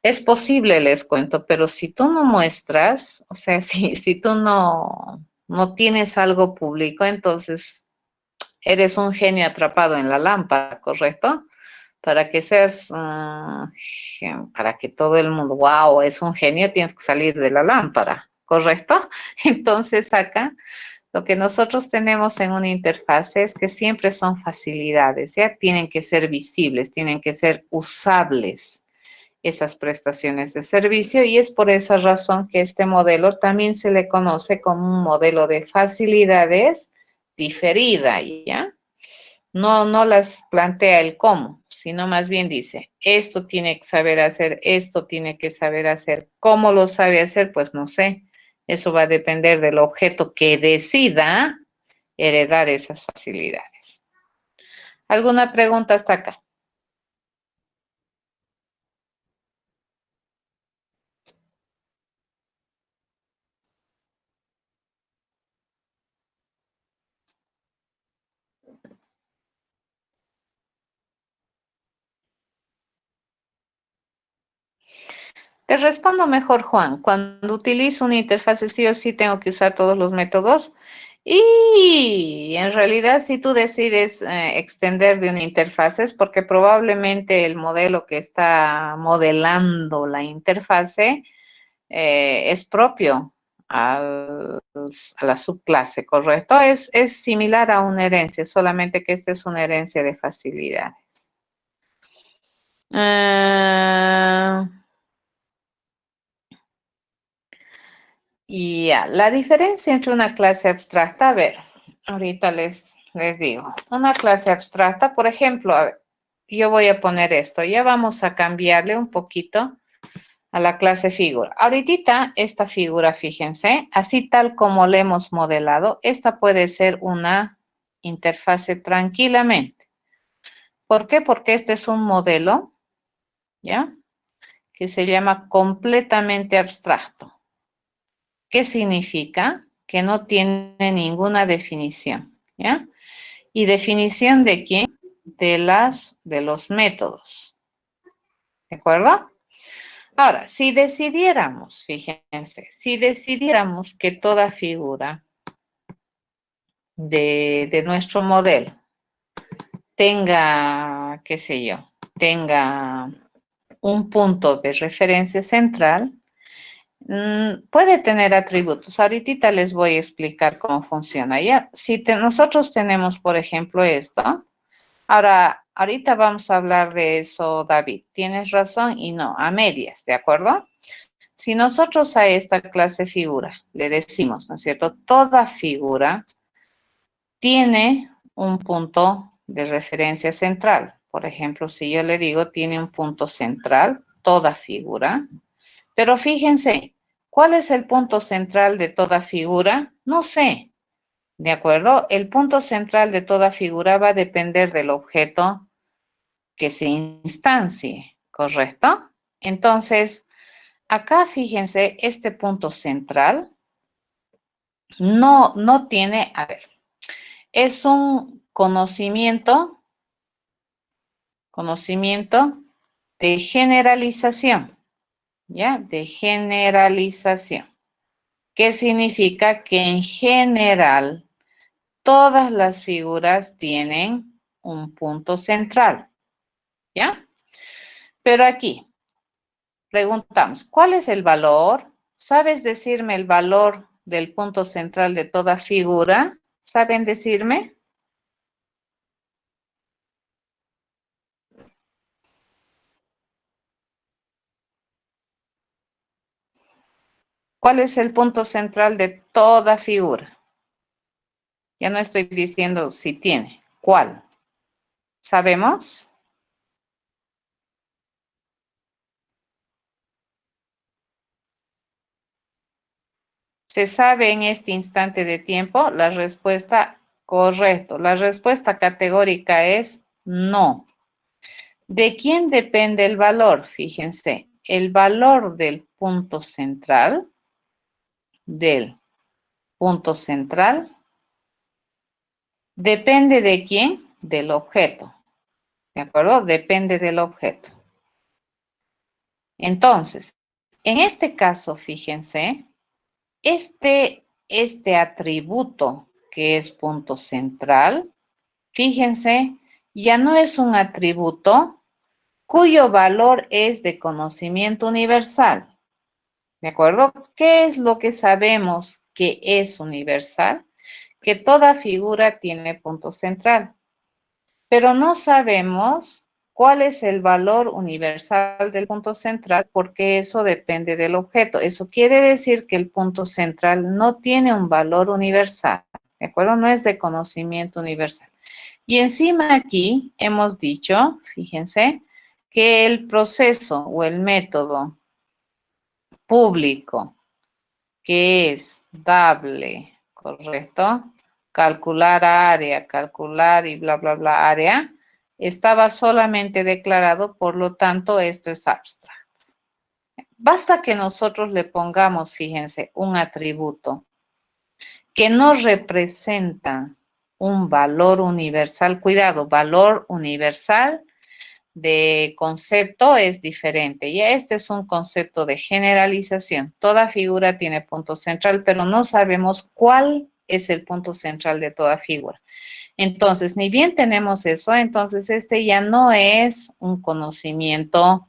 Speaker 1: Es posible, les cuento, pero si tú no muestras, o sea, si tú no tienes algo público, entonces eres un genio atrapado en la lámpara, ¿correcto? Para que seas, para que todo el mundo, wow, es un genio, tienes que salir de la lámpara, ¿correcto? Entonces acá lo que nosotros tenemos en una interfaz es que siempre son facilidades, ¿ya? Tienen que ser visibles, tienen que ser usables esas prestaciones de servicio y es por esa razón que este modelo también se le conoce como un modelo de facilidades diferida, ¿ya? No las plantea el cómo, sino más bien dice, esto tiene que saber hacer, esto tiene que saber hacer. ¿Cómo lo sabe hacer? Pues no sé. Eso va a depender del objeto que decida heredar esas facilidades. ¿Alguna pregunta hasta acá? Te respondo mejor, Juan. Cuando utilizo una interfaz, sí o sí tengo que usar todos los métodos. Y en realidad, si tú decides extender de una interfaz, es porque probablemente el modelo que está modelando la interfase es propio a la subclase, ¿correcto? Es similar a una herencia, solamente que esta es una herencia de facilidad. Y ya, la diferencia entre una clase abstracta, a ver, ahorita les digo, una clase abstracta, por ejemplo, a ver, yo voy a poner esto, ya vamos a cambiarle un poquito a la clase figura. Ahorita esta figura, fíjense, así tal como la hemos modelado, esta puede ser una interfase tranquilamente. ¿Por qué? Porque este es un modelo, ¿ya? Que se llama completamente abstracto. ¿Qué significa? Que no tiene ninguna definición, ¿ya? ¿Y definición de quién? De los métodos, ¿de acuerdo? Ahora, si decidiéramos, fíjense, si decidiéramos que toda figura de nuestro modelo tenga, qué sé yo, tenga un punto de referencia central, puede tener atributos. Ahorita les voy a explicar cómo funciona. Ya, si nosotros tenemos, por ejemplo, esto, ahorita vamos a hablar de eso, David. Tienes razón y no, a medias, ¿de acuerdo? Si nosotros a esta clase figura le decimos, ¿no es cierto? Toda figura tiene un punto de referencia central. Por ejemplo, si yo le digo tiene un punto central, toda figura. Pero fíjense, ¿cuál es el punto central de toda figura? No sé, ¿de acuerdo? El punto central de toda figura va a depender del objeto que se instancie, ¿correcto? Entonces, acá fíjense, este punto central no tiene, a ver, es un conocimiento de generalización, ¿ya? De generalización. ¿Qué significa? Que en general todas las figuras tienen un punto central, ¿ya? Pero aquí preguntamos, ¿cuál es el valor? ¿Sabes decirme el valor del punto central de toda figura? ¿Saben decirme? ¿Cuál es el punto central de toda figura? Ya no estoy diciendo si tiene. ¿Cuál? ¿Sabemos? ¿Se sabe en este instante de tiempo? La respuesta, correcto. La respuesta categórica es no. ¿De quién depende el valor? Fíjense, el valor del punto central, depende de quién? Del objeto. ¿De acuerdo? Depende del objeto. Entonces, en este caso, fíjense, este atributo que es punto central, fíjense, ya no es un atributo cuyo valor es de conocimiento universal. ¿De acuerdo? ¿Qué es lo que sabemos que es universal? Que toda figura tiene punto central, pero no sabemos cuál es el valor universal del punto central porque eso depende del objeto. Eso quiere decir que el punto central no tiene un valor universal, ¿de acuerdo? No es de conocimiento universal. Y encima aquí hemos dicho, fíjense, que el proceso o el método público que es dable, ¿correcto? Calcular área, calcular y bla, bla, bla, área, estaba solamente declarado, por lo tanto, esto es abstracto. Basta que nosotros le pongamos, fíjense, un atributo que no representa un valor universal, cuidado, valor universal de concepto es diferente. Y este es un concepto de generalización. Toda figura tiene punto central, pero no sabemos cuál es el punto central de toda figura. Entonces, ni bien tenemos eso, entonces este ya no es un conocimiento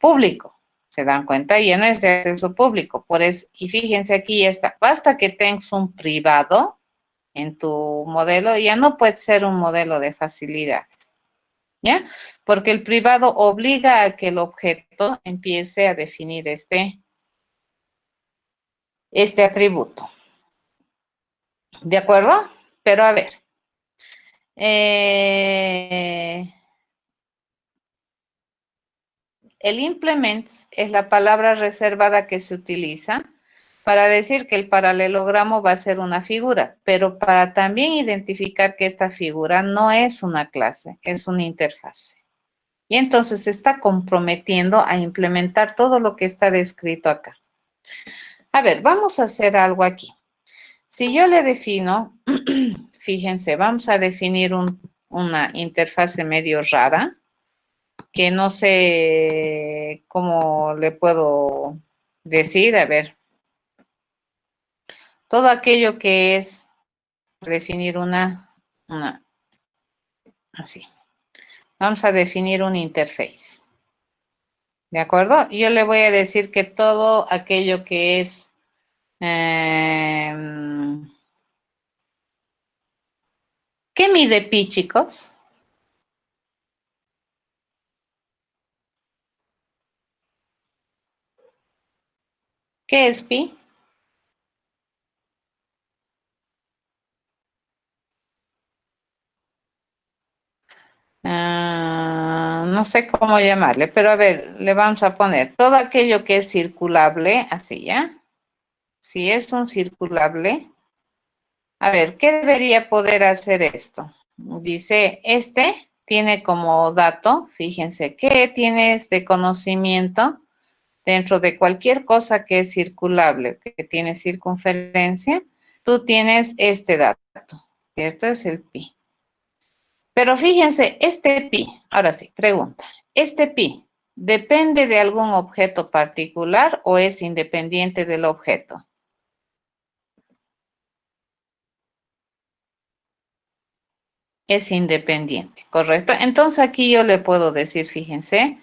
Speaker 1: público. ¿Se dan cuenta? Ya no es de acceso público. Por eso, y fíjense aquí está, basta que tengas un privado en tu modelo, ya no puede ser un modelo de facilidades, ¿ya? Porque el privado obliga a que el objeto empiece a definir este atributo. ¿De acuerdo? Pero a ver, el implement es la palabra reservada que se utiliza para decir que el paralelogramo va a ser una figura, pero para también identificar que esta figura no es una clase, es una interfase. Y entonces se está comprometiendo a implementar todo lo que está descrito acá. A ver, vamos a hacer algo aquí. Si yo le defino, fíjense, vamos a definir una interfase medio rara, que no sé cómo le puedo decir, a ver, todo aquello que es definir así. Vamos a definir un interface. ¿De acuerdo? Yo le voy a decir que todo aquello que es ¿qué mide pi, chicos? ¿Qué es pi? No sé cómo llamarle, pero a ver, le vamos a poner todo aquello que es circulable, así, ¿ya? Si es un circulable, a ver, ¿qué debería poder hacer esto? Dice, este tiene como dato, fíjense, ¿qué tienes de conocimiento dentro de cualquier cosa que es circulable, que tiene circunferencia? Tú tienes este dato, ¿cierto? Es el pi. Pero fíjense, este pi, ahora sí, pregunta, ¿este pi depende de algún objeto particular o es independiente del objeto? Es independiente, ¿correcto? Entonces aquí yo le puedo decir, fíjense,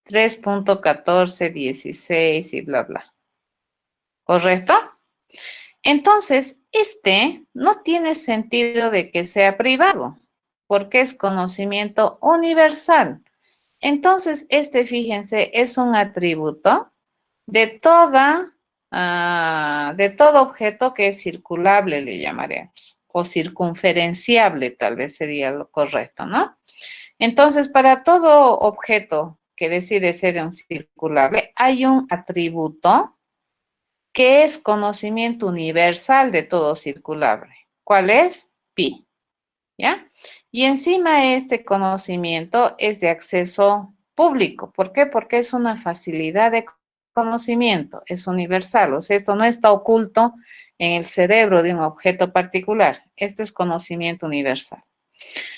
Speaker 1: 3.1416 y bla, bla. ¿Correcto? Entonces, este no tiene sentido de que sea privado, porque es conocimiento universal. Entonces, este, fíjense, es un atributo de de todo objeto que es circulable, le llamaremos, o circunferenciable, tal vez sería lo correcto, ¿no? Entonces, para todo objeto que decide ser un circulable, hay un atributo que es conocimiento universal de todo circulable. ¿Cuál es? Pi, ¿ya? Y encima este conocimiento es de acceso público. ¿Por qué? Porque es una facilidad de conocimiento, es universal. O sea, esto no está oculto en el cerebro de un objeto particular. Esto es conocimiento universal.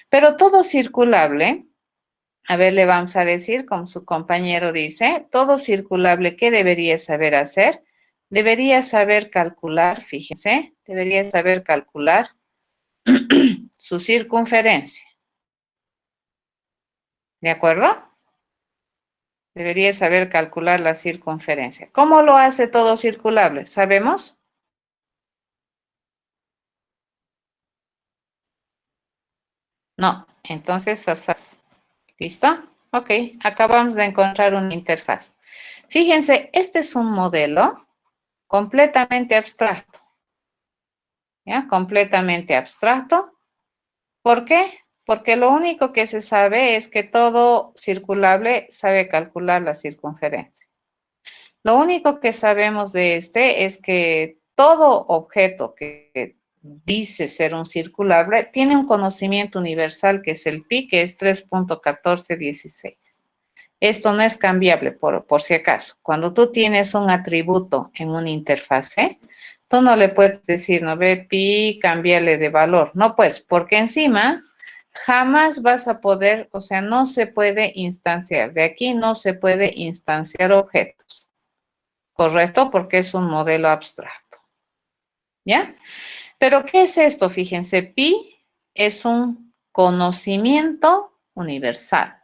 Speaker 1: Pero todo circulable, a ver, le vamos a decir, como su compañero dice, todo circulable, ¿qué debería saber hacer? Debería saber calcular, fíjese, debería saber calcular su circunferencia. ¿De acuerdo? Debería saber calcular la circunferencia. ¿Cómo lo hace todo circulable? ¿Sabemos? No. Entonces, ¿listo? Ok, acabamos de encontrar una interfaz. Fíjense, este es un modelo completamente abstracto. ¿Ya? Completamente abstracto. ¿Por qué? Porque lo único que se sabe es que todo circulable sabe calcular la circunferencia. Lo único que sabemos de este es que todo objeto que dice ser un circulable tiene un conocimiento universal que es el pi, que es 3.1416. Esto no es cambiable por si acaso. Cuando tú tienes un atributo en una interfase, tú no le puedes decir, no ve pi, cambiarle de valor. No puedes, porque encima jamás vas a poder, o sea, no se puede instanciar. De aquí no se puede instanciar objetos. ¿Correcto? Porque es un modelo abstracto. ¿Ya? Pero, ¿qué es esto? Fíjense, pi es un conocimiento universal.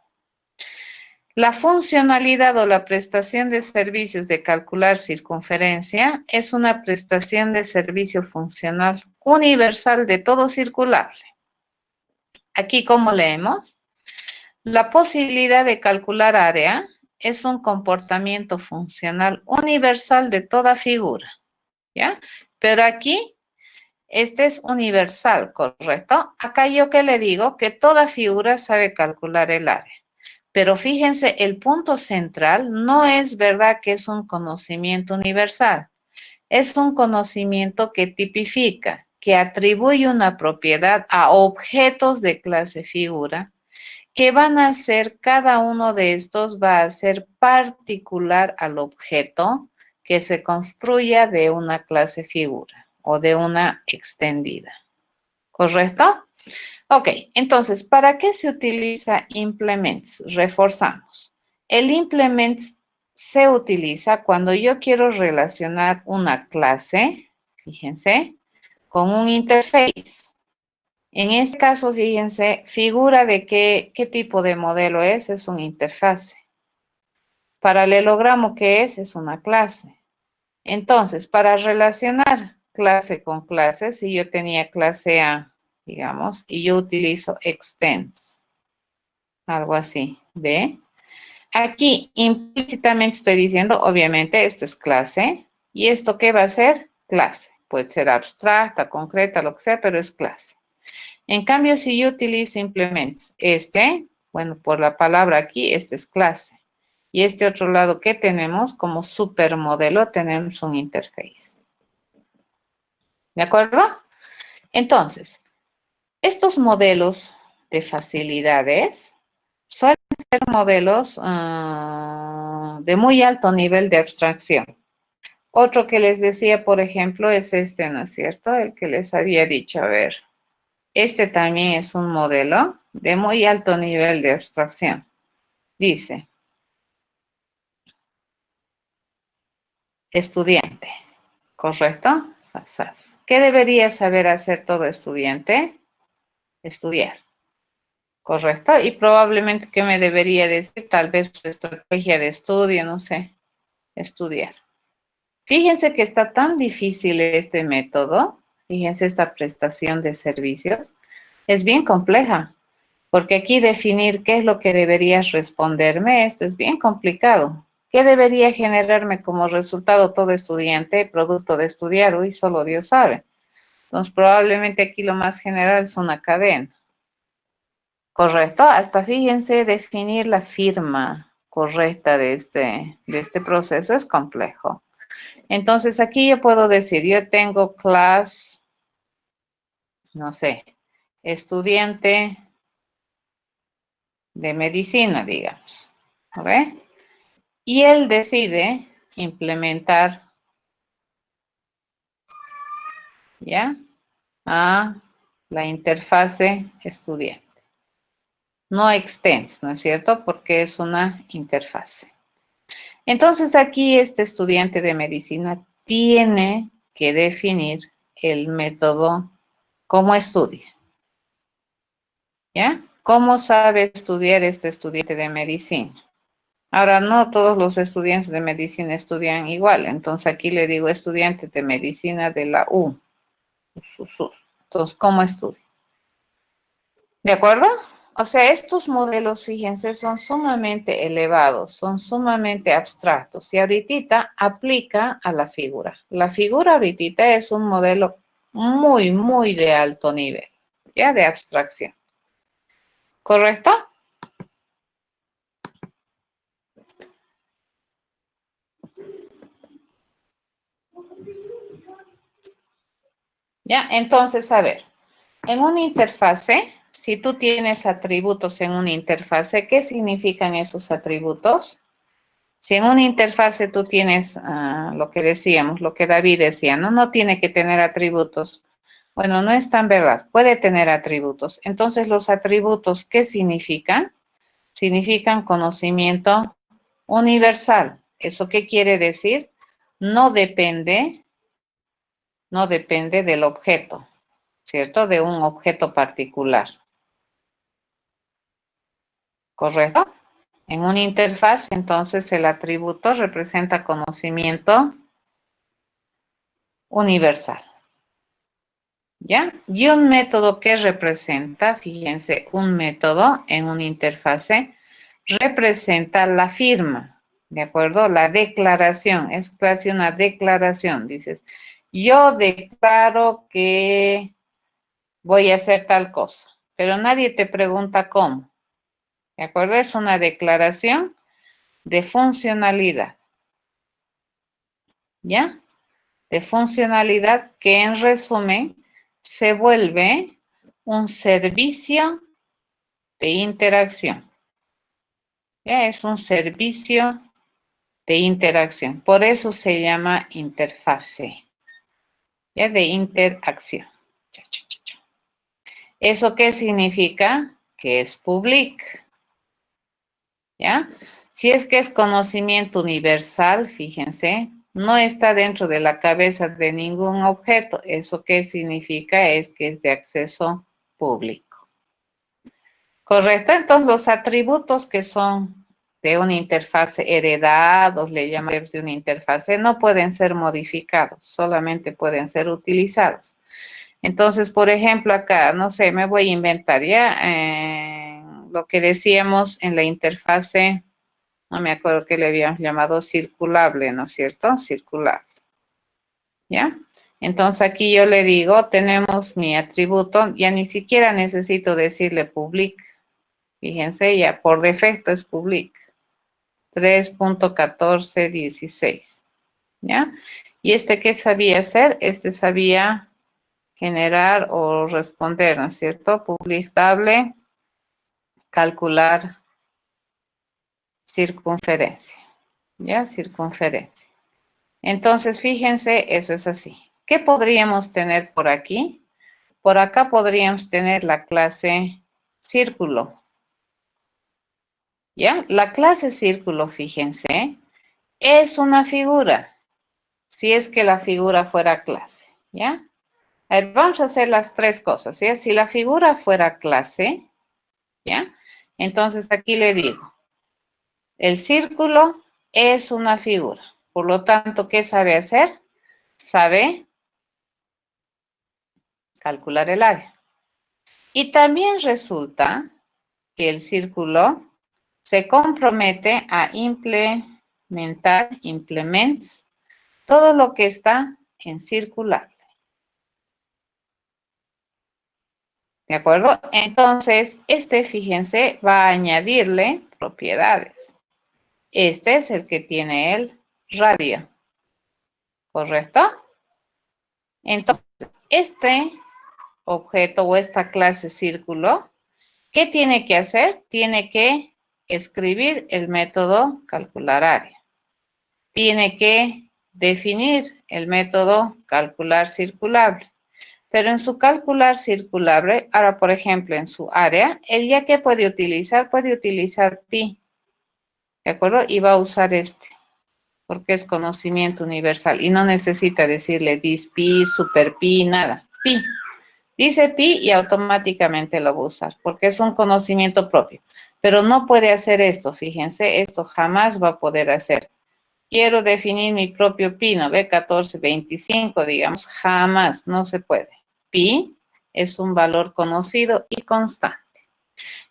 Speaker 1: La funcionalidad o la prestación de servicios de calcular circunferencia es una prestación de servicio funcional universal de todo circulable. Aquí, ¿cómo leemos? La posibilidad de calcular área es un comportamiento funcional universal de toda figura, ¿ya? Pero aquí, este es universal, ¿correcto? Acá yo que le digo que toda figura sabe calcular el área. Pero fíjense, el punto central no es verdad que es un conocimiento universal. Es un conocimiento que tipifica, que atribuye una propiedad a objetos de clase figura, que van a ser, cada uno de estos va a ser particular al objeto que se construya de una clase figura o de una extendida. ¿Correcto? Ok, entonces, ¿para qué se utiliza implements? Reforzamos. El implement se utiliza cuando yo quiero relacionar una clase, fíjense, con un interface. En este caso, fíjense, figura de qué tipo de modelo es un interfase. Paralelogramo, ¿qué es? Es una clase. Entonces, para relacionar clase con clase, si yo tenía clase A, digamos, y yo utilizo extends, algo así, ¿ve? Aquí implícitamente estoy diciendo, obviamente, esto es clase, y esto ¿qué va a ser? Clase. Puede ser abstracta, concreta, lo que sea, pero es clase. En cambio, si yo utilizo implements, bueno, por la palabra aquí, este es clase. Y este otro lado que tenemos como supermodelo, tenemos un interface. ¿De acuerdo? Entonces, estos modelos de facilidades suelen ser modelos de muy alto nivel de abstracción. Otro que les decía, por ejemplo, es este, ¿no es cierto? El que les había dicho, a ver, este también es un modelo de muy alto nivel de abstracción. Dice, estudiante, ¿correcto? ¿Qué debería saber hacer todo estudiante? Estudiar. Correcto. Y probablemente, ¿qué me debería decir? Tal vez su estrategia de estudio, no sé, estudiar. Fíjense que está tan difícil este método, fíjense esta prestación de servicios, es bien compleja, porque aquí definir qué es lo que deberías responderme, esto es bien complicado. ¿Qué debería generarme como resultado todo estudiante, producto de estudiar? Uy, solo Dios sabe. Entonces, probablemente aquí lo más general es una cadena. Correcto, hasta fíjense, definir la firma correcta de este proceso es complejo. Entonces, aquí yo puedo decir, yo tengo class, no sé, estudiante de medicina, digamos. ¿Ok? Y él decide implementar, ¿ya? A la interfase estudiante. No extends, ¿no es cierto? Porque es una interfase. Entonces aquí este estudiante de medicina tiene que definir el método cómo estudia. ¿Ya? ¿Cómo sabe estudiar este estudiante de medicina? Ahora, no todos los estudiantes de medicina estudian igual. Entonces aquí le digo estudiante de medicina de la U. Entonces, ¿cómo estudia? ¿De acuerdo? O sea, estos modelos, fíjense, son sumamente elevados, son sumamente abstractos y ahorita aplica a la figura. La figura ahorita es un modelo muy, muy de alto nivel, ya de abstracción. ¿Correcto? Ya, entonces, a ver, en una interfase, si tú tienes atributos en una interfase, ¿qué significan esos atributos? Si en una interfase tú tienes lo que decíamos, lo que David decía, ¿no? No tiene que tener atributos. Bueno, no es tan verdad. Puede tener atributos. Entonces, los atributos, ¿qué significan? Significan conocimiento universal. ¿Eso qué quiere decir? No depende del objeto, ¿cierto? De un objeto particular. ¿Correcto? En una interfaz, entonces, el atributo representa conocimiento universal. ¿Ya? Y un método que representa, fíjense, un método en una interfase representa la firma, ¿de acuerdo? La declaración, es casi una declaración, dices, yo declaro que voy a hacer tal cosa, pero nadie te pregunta cómo, ¿de acuerdo? Es una declaración de funcionalidad, ¿ya? De funcionalidad que en resumen se vuelve un servicio de interacción. Ya es un servicio de interacción. Por eso se llama interfase. Ya de interacción. ¿Eso qué significa? Que es public. ¿Ya? Si es que es conocimiento universal, fíjense, no está dentro de la cabeza de ningún objeto. ¿Eso qué significa? Es que es de acceso público. ¿Correcto? Entonces, los atributos que son de una interfase heredados, le llamamos de una interfase, no pueden ser modificados, solamente pueden ser utilizados. Entonces, por ejemplo, acá, no sé, me voy a inventar ya lo que decíamos en la interfase, no me acuerdo qué le habíamos llamado circulable, ¿no es cierto? Circular. ¿Ya? Entonces aquí yo le digo, tenemos mi atributo, ya ni siquiera necesito decirle public. Fíjense, ya por defecto es public. 3.1416. ¿Ya? ¿Y este qué sabía hacer? Este sabía generar o responder, ¿no es cierto? Publicable, calcular circunferencia. ¿Ya? Circunferencia. Entonces, fíjense, eso es así. ¿Qué podríamos tener por aquí? Por acá podríamos tener la clase círculo. ¿Ya? La clase círculo, fíjense, es una figura, si es que la figura fuera clase, ¿ya? A ver, vamos a hacer las tres cosas, ¿ya? Si la figura fuera clase, ¿ya? Entonces aquí le digo, el círculo es una figura, por lo tanto, ¿qué sabe hacer? Sabe calcular el área. Y también resulta que el círculo se compromete a implements, todo lo que está en circular. ¿De acuerdo? Entonces, fíjense, va a añadirle propiedades. Este es el que tiene el radio. ¿Correcto? Entonces, este objeto o esta clase círculo, ¿qué tiene que hacer? Tiene que escribir el método calcular área. Tiene que definir el método calcular circulable. Pero en su calcular circulable, ahora por ejemplo en su área, él ya que puede utilizar pi, ¿de acuerdo? Y va a usar porque es conocimiento universal y no necesita decirle dis pi, super pi, nada, pi. Dice pi y automáticamente lo va a usar porque es un conocimiento propio. Pero no puede hacer esto, fíjense, esto jamás va a poder hacer. Quiero definir mi propio pi, ¿no ve? 1425, digamos, jamás, no se puede. Pi es un valor conocido y constante.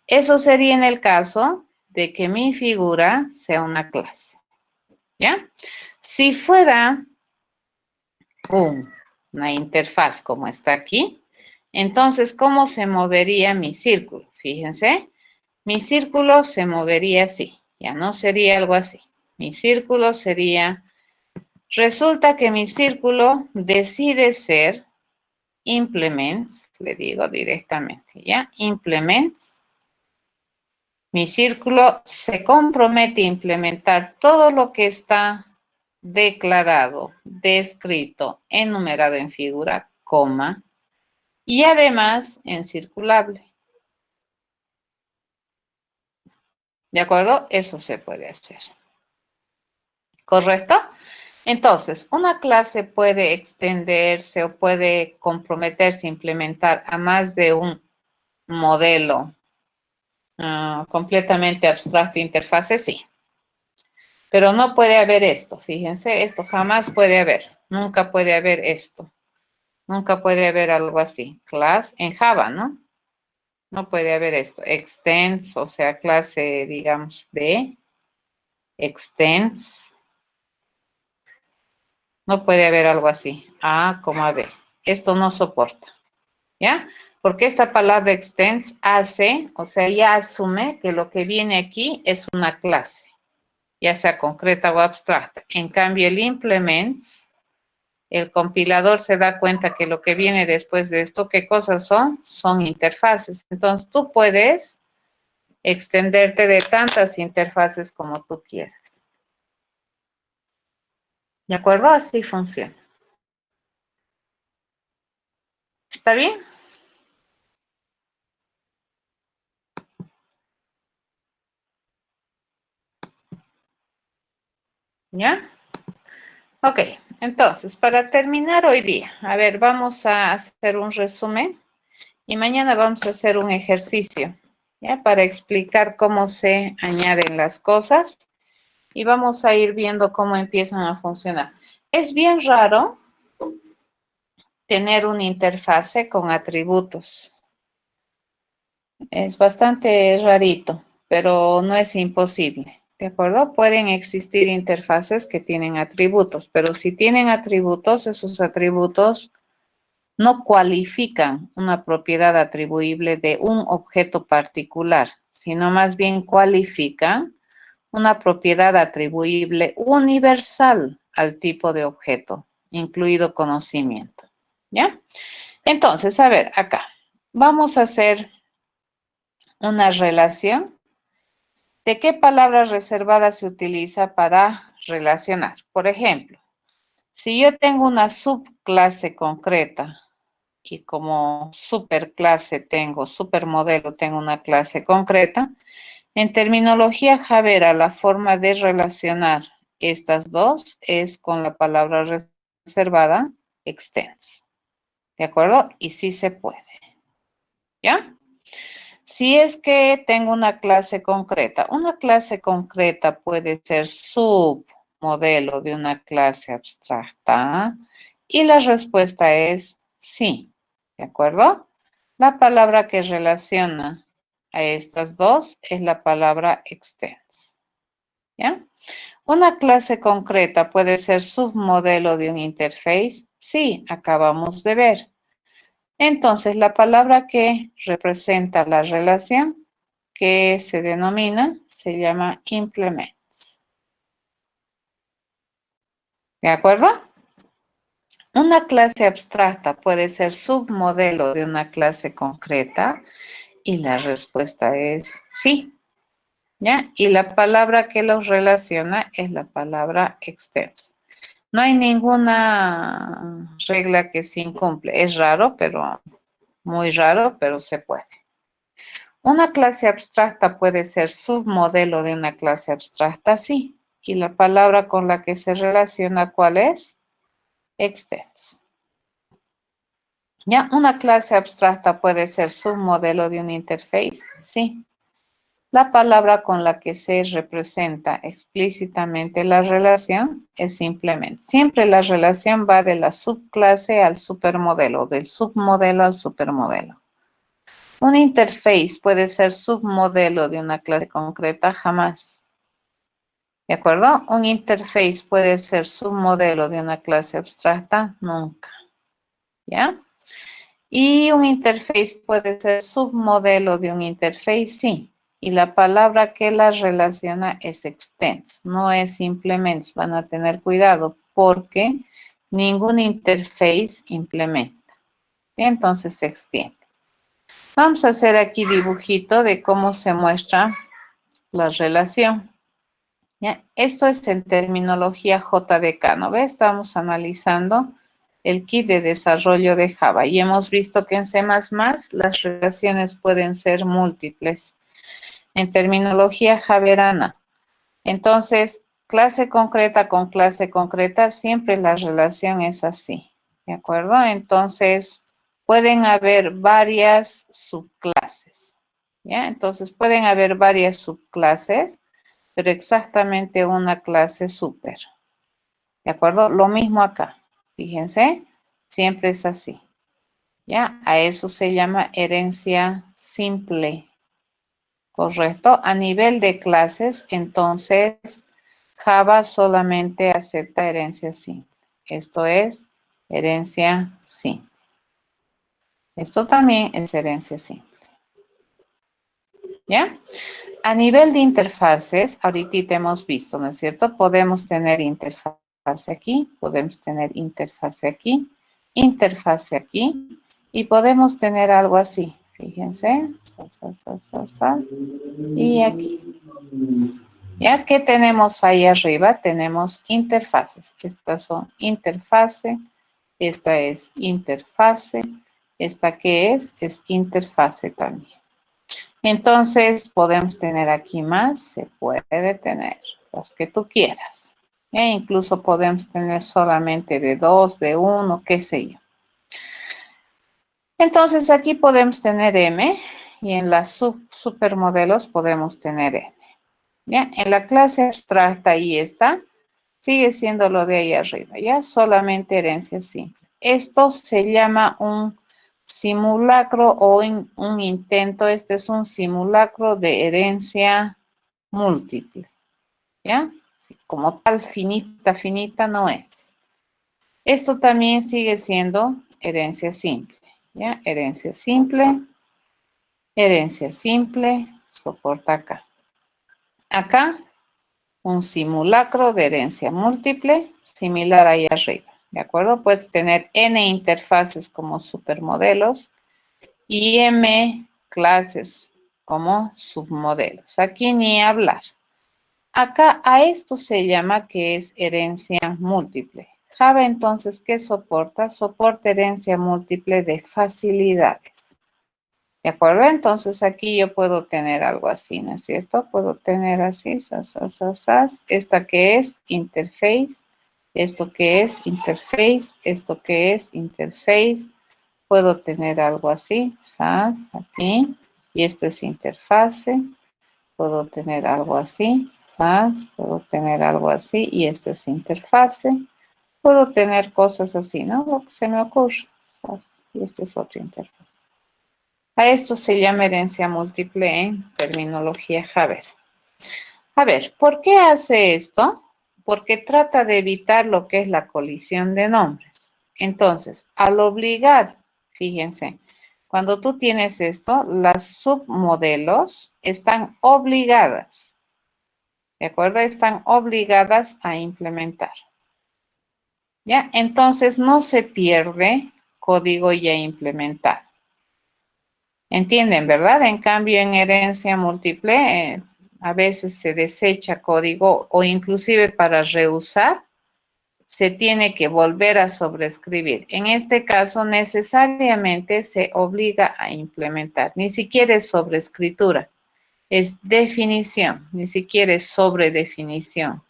Speaker 1: Eso sería en el caso de que mi figura sea una clase, ¿ya? Si fuera una interfaz como está aquí, entonces, ¿cómo se movería mi círculo? Fíjense, mi círculo se movería así, ya no sería algo así. Mi círculo sería, resulta que mi círculo decide ser implements, le digo directamente, ¿ya? Implements. Mi círculo se compromete a implementar todo lo que está declarado, descrito, enumerado en figura, coma, y además en circulable. ¿De acuerdo? Eso se puede hacer. ¿Correcto? Entonces, una clase puede extenderse o puede comprometerse a implementar a más de un modelo completamente abstracto de interfase, sí. Pero no puede haber esto, fíjense, esto jamás puede haber, nunca puede haber esto, nunca puede haber algo así. Class en Java, ¿no? No puede haber esto. Extends, o sea, clase, digamos, B, extends. No puede haber algo así. A, B. Esto no soporta, ¿ya? Porque esta palabra extends hace, o sea, ya asume que lo que viene aquí es una clase, ya sea concreta o abstracta. En cambio, el implements, el compilador se da cuenta que lo que viene después de esto, ¿qué cosas son? Son interfaces. Entonces, tú puedes extenderte de tantas interfaces como tú quieras. ¿De acuerdo? Así funciona. ¿Está bien? ¿Ya? Ok, entonces, para terminar hoy día, a ver, vamos a hacer un resumen y mañana vamos a hacer un ejercicio, ¿ya? Para explicar cómo se añaden las cosas y vamos a ir viendo cómo empiezan a funcionar. Es bien raro tener una interfase con atributos. Es bastante rarito, pero no es imposible, ¿de acuerdo? Pueden existir interfaces que tienen atributos, pero si tienen atributos, esos atributos no cualifican una propiedad atribuible de un objeto particular, sino más bien cualifican una propiedad atribuible universal al tipo de objeto, incluido conocimiento, ¿ya? Entonces, a ver, acá, vamos a hacer una relación. ¿De qué palabra reservada se utiliza para relacionar? Por ejemplo, si yo tengo una subclase concreta y como superclase tengo, supermodelo tengo una clase concreta, en terminología Javera la forma de relacionar estas dos es con la palabra reservada extends. ¿De acuerdo? Y sí se puede. ¿Ya? Si es que tengo una clase concreta puede ser submodelo de una clase abstracta y la respuesta es sí, ¿de acuerdo? La palabra que relaciona a estas dos es la palabra extends, ¿ya? Una clase concreta puede ser submodelo de un interface, sí, acabamos de ver. Entonces, la palabra que representa la relación que se denomina, se llama implement. ¿De acuerdo? Una clase abstracta puede ser submodelo de una clase concreta y la respuesta es sí. ¿Ya? Y la palabra que los relaciona es la palabra extends. No hay ninguna regla que se incumple. Es raro, pero muy raro, pero se puede. Una clase abstracta puede ser submodelo de una clase abstracta, sí. Y la palabra con la que se relaciona, ¿cuál es? Extends. ¿Ya? Una clase abstracta puede ser submodelo de un interface, sí. La palabra con la que se representa explícitamente la relación es simplemente. Siempre la relación va de la subclase al supermodelo, del submodelo al supermodelo. Un interface puede ser submodelo de una clase concreta, jamás. ¿De acuerdo? Un interface puede ser submodelo de una clase abstracta, nunca. ¿Ya? Y un interface puede ser submodelo de un interface, sí. Y la palabra que la relaciona es extends, no es implements. Van a tener cuidado porque ningún interface implementa. Entonces se extiende. Vamos a hacer aquí dibujito de cómo se muestra la relación. ¿Ya? Esto es en terminología JDK, ¿no ve? Estamos analizando el kit de desarrollo de Java. Y hemos visto que en C++ las relaciones pueden ser múltiples. En terminología javerana. Entonces, clase concreta con clase concreta, siempre la relación es así. ¿De acuerdo? Entonces, pueden haber varias subclases. ¿Ya? Entonces, pueden haber varias subclases, pero exactamente una clase súper. ¿De acuerdo? Lo mismo acá. Fíjense, siempre es así. ¿Ya? A eso se llama herencia simple. ¿Correcto? A nivel de clases, entonces, Java solamente acepta herencia simple. Esto es herencia simple. Esto también es herencia simple. ¿Ya? A nivel de interfaces, ahorita hemos visto, ¿no es cierto? Podemos tener interfase aquí, podemos tener interfase aquí y podemos tener algo así. Fíjense. Y aquí. ¿Ya? ¿Qué tenemos ahí arriba? Tenemos interfaces. Estas son interfase. Esta es interfase. ¿Esta qué es? Es interfase también. Entonces, podemos tener aquí más. Se puede tener las que tú quieras. E incluso podemos tener solamente de 2, de 1, qué sé yo. Entonces, aquí podemos tener M y en las supermodelos podemos tener M. ¿Ya? En la clase abstracta ahí está, sigue siendo lo de ahí arriba, ¿ya? Solamente herencia simple. Esto se llama un simulacro o un intento, este es un simulacro de herencia múltiple, ¿ya? Como tal, finita no es. Esto también sigue siendo herencia simple, ¿ya? Herencia simple, soporta acá. Acá un simulacro de herencia múltiple, similar ahí arriba, ¿de acuerdo? Puedes tener N interfaces como supermodelos y M clases como submodelos. Aquí ni hablar. Acá a esto se llama que es herencia múltiple. Java entonces, ¿qué soporta? Soporta herencia múltiple de facilidades. ¿De acuerdo? Entonces aquí yo puedo tener algo así, ¿no es cierto? Puedo tener así, esta que es interface, esto que es interface, esto que es interface. Puedo tener algo así, aquí, y esto es interfase. Puedo tener algo así, puedo tener algo así, y esto es interfase. Puedo tener cosas así, ¿no? Lo que se me ocurre. Y esto es otra interfase. A esto se llama herencia múltiple en terminología Java. A ver, ¿por qué hace esto? Porque trata de evitar lo que es la colisión de nombres. Entonces, al obligar, fíjense, cuando tú tienes esto, las submodelos están obligadas, ¿de acuerdo? Están obligadas a implementar. ¿Ya? Entonces, no se pierde código ya implementado. ¿Entienden, verdad? En cambio, en herencia múltiple, a veces se desecha código o inclusive para reusar, se tiene que volver a sobreescribir. En este caso, necesariamente se obliga a implementar. Ni siquiera es sobreescritura, es definición, ni siquiera es sobredefinición.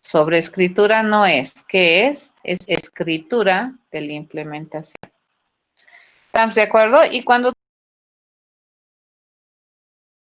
Speaker 1: Sobreescritura no es. ¿Qué es? Es escritura de la implementación. ¿Estamos de acuerdo? Y cuando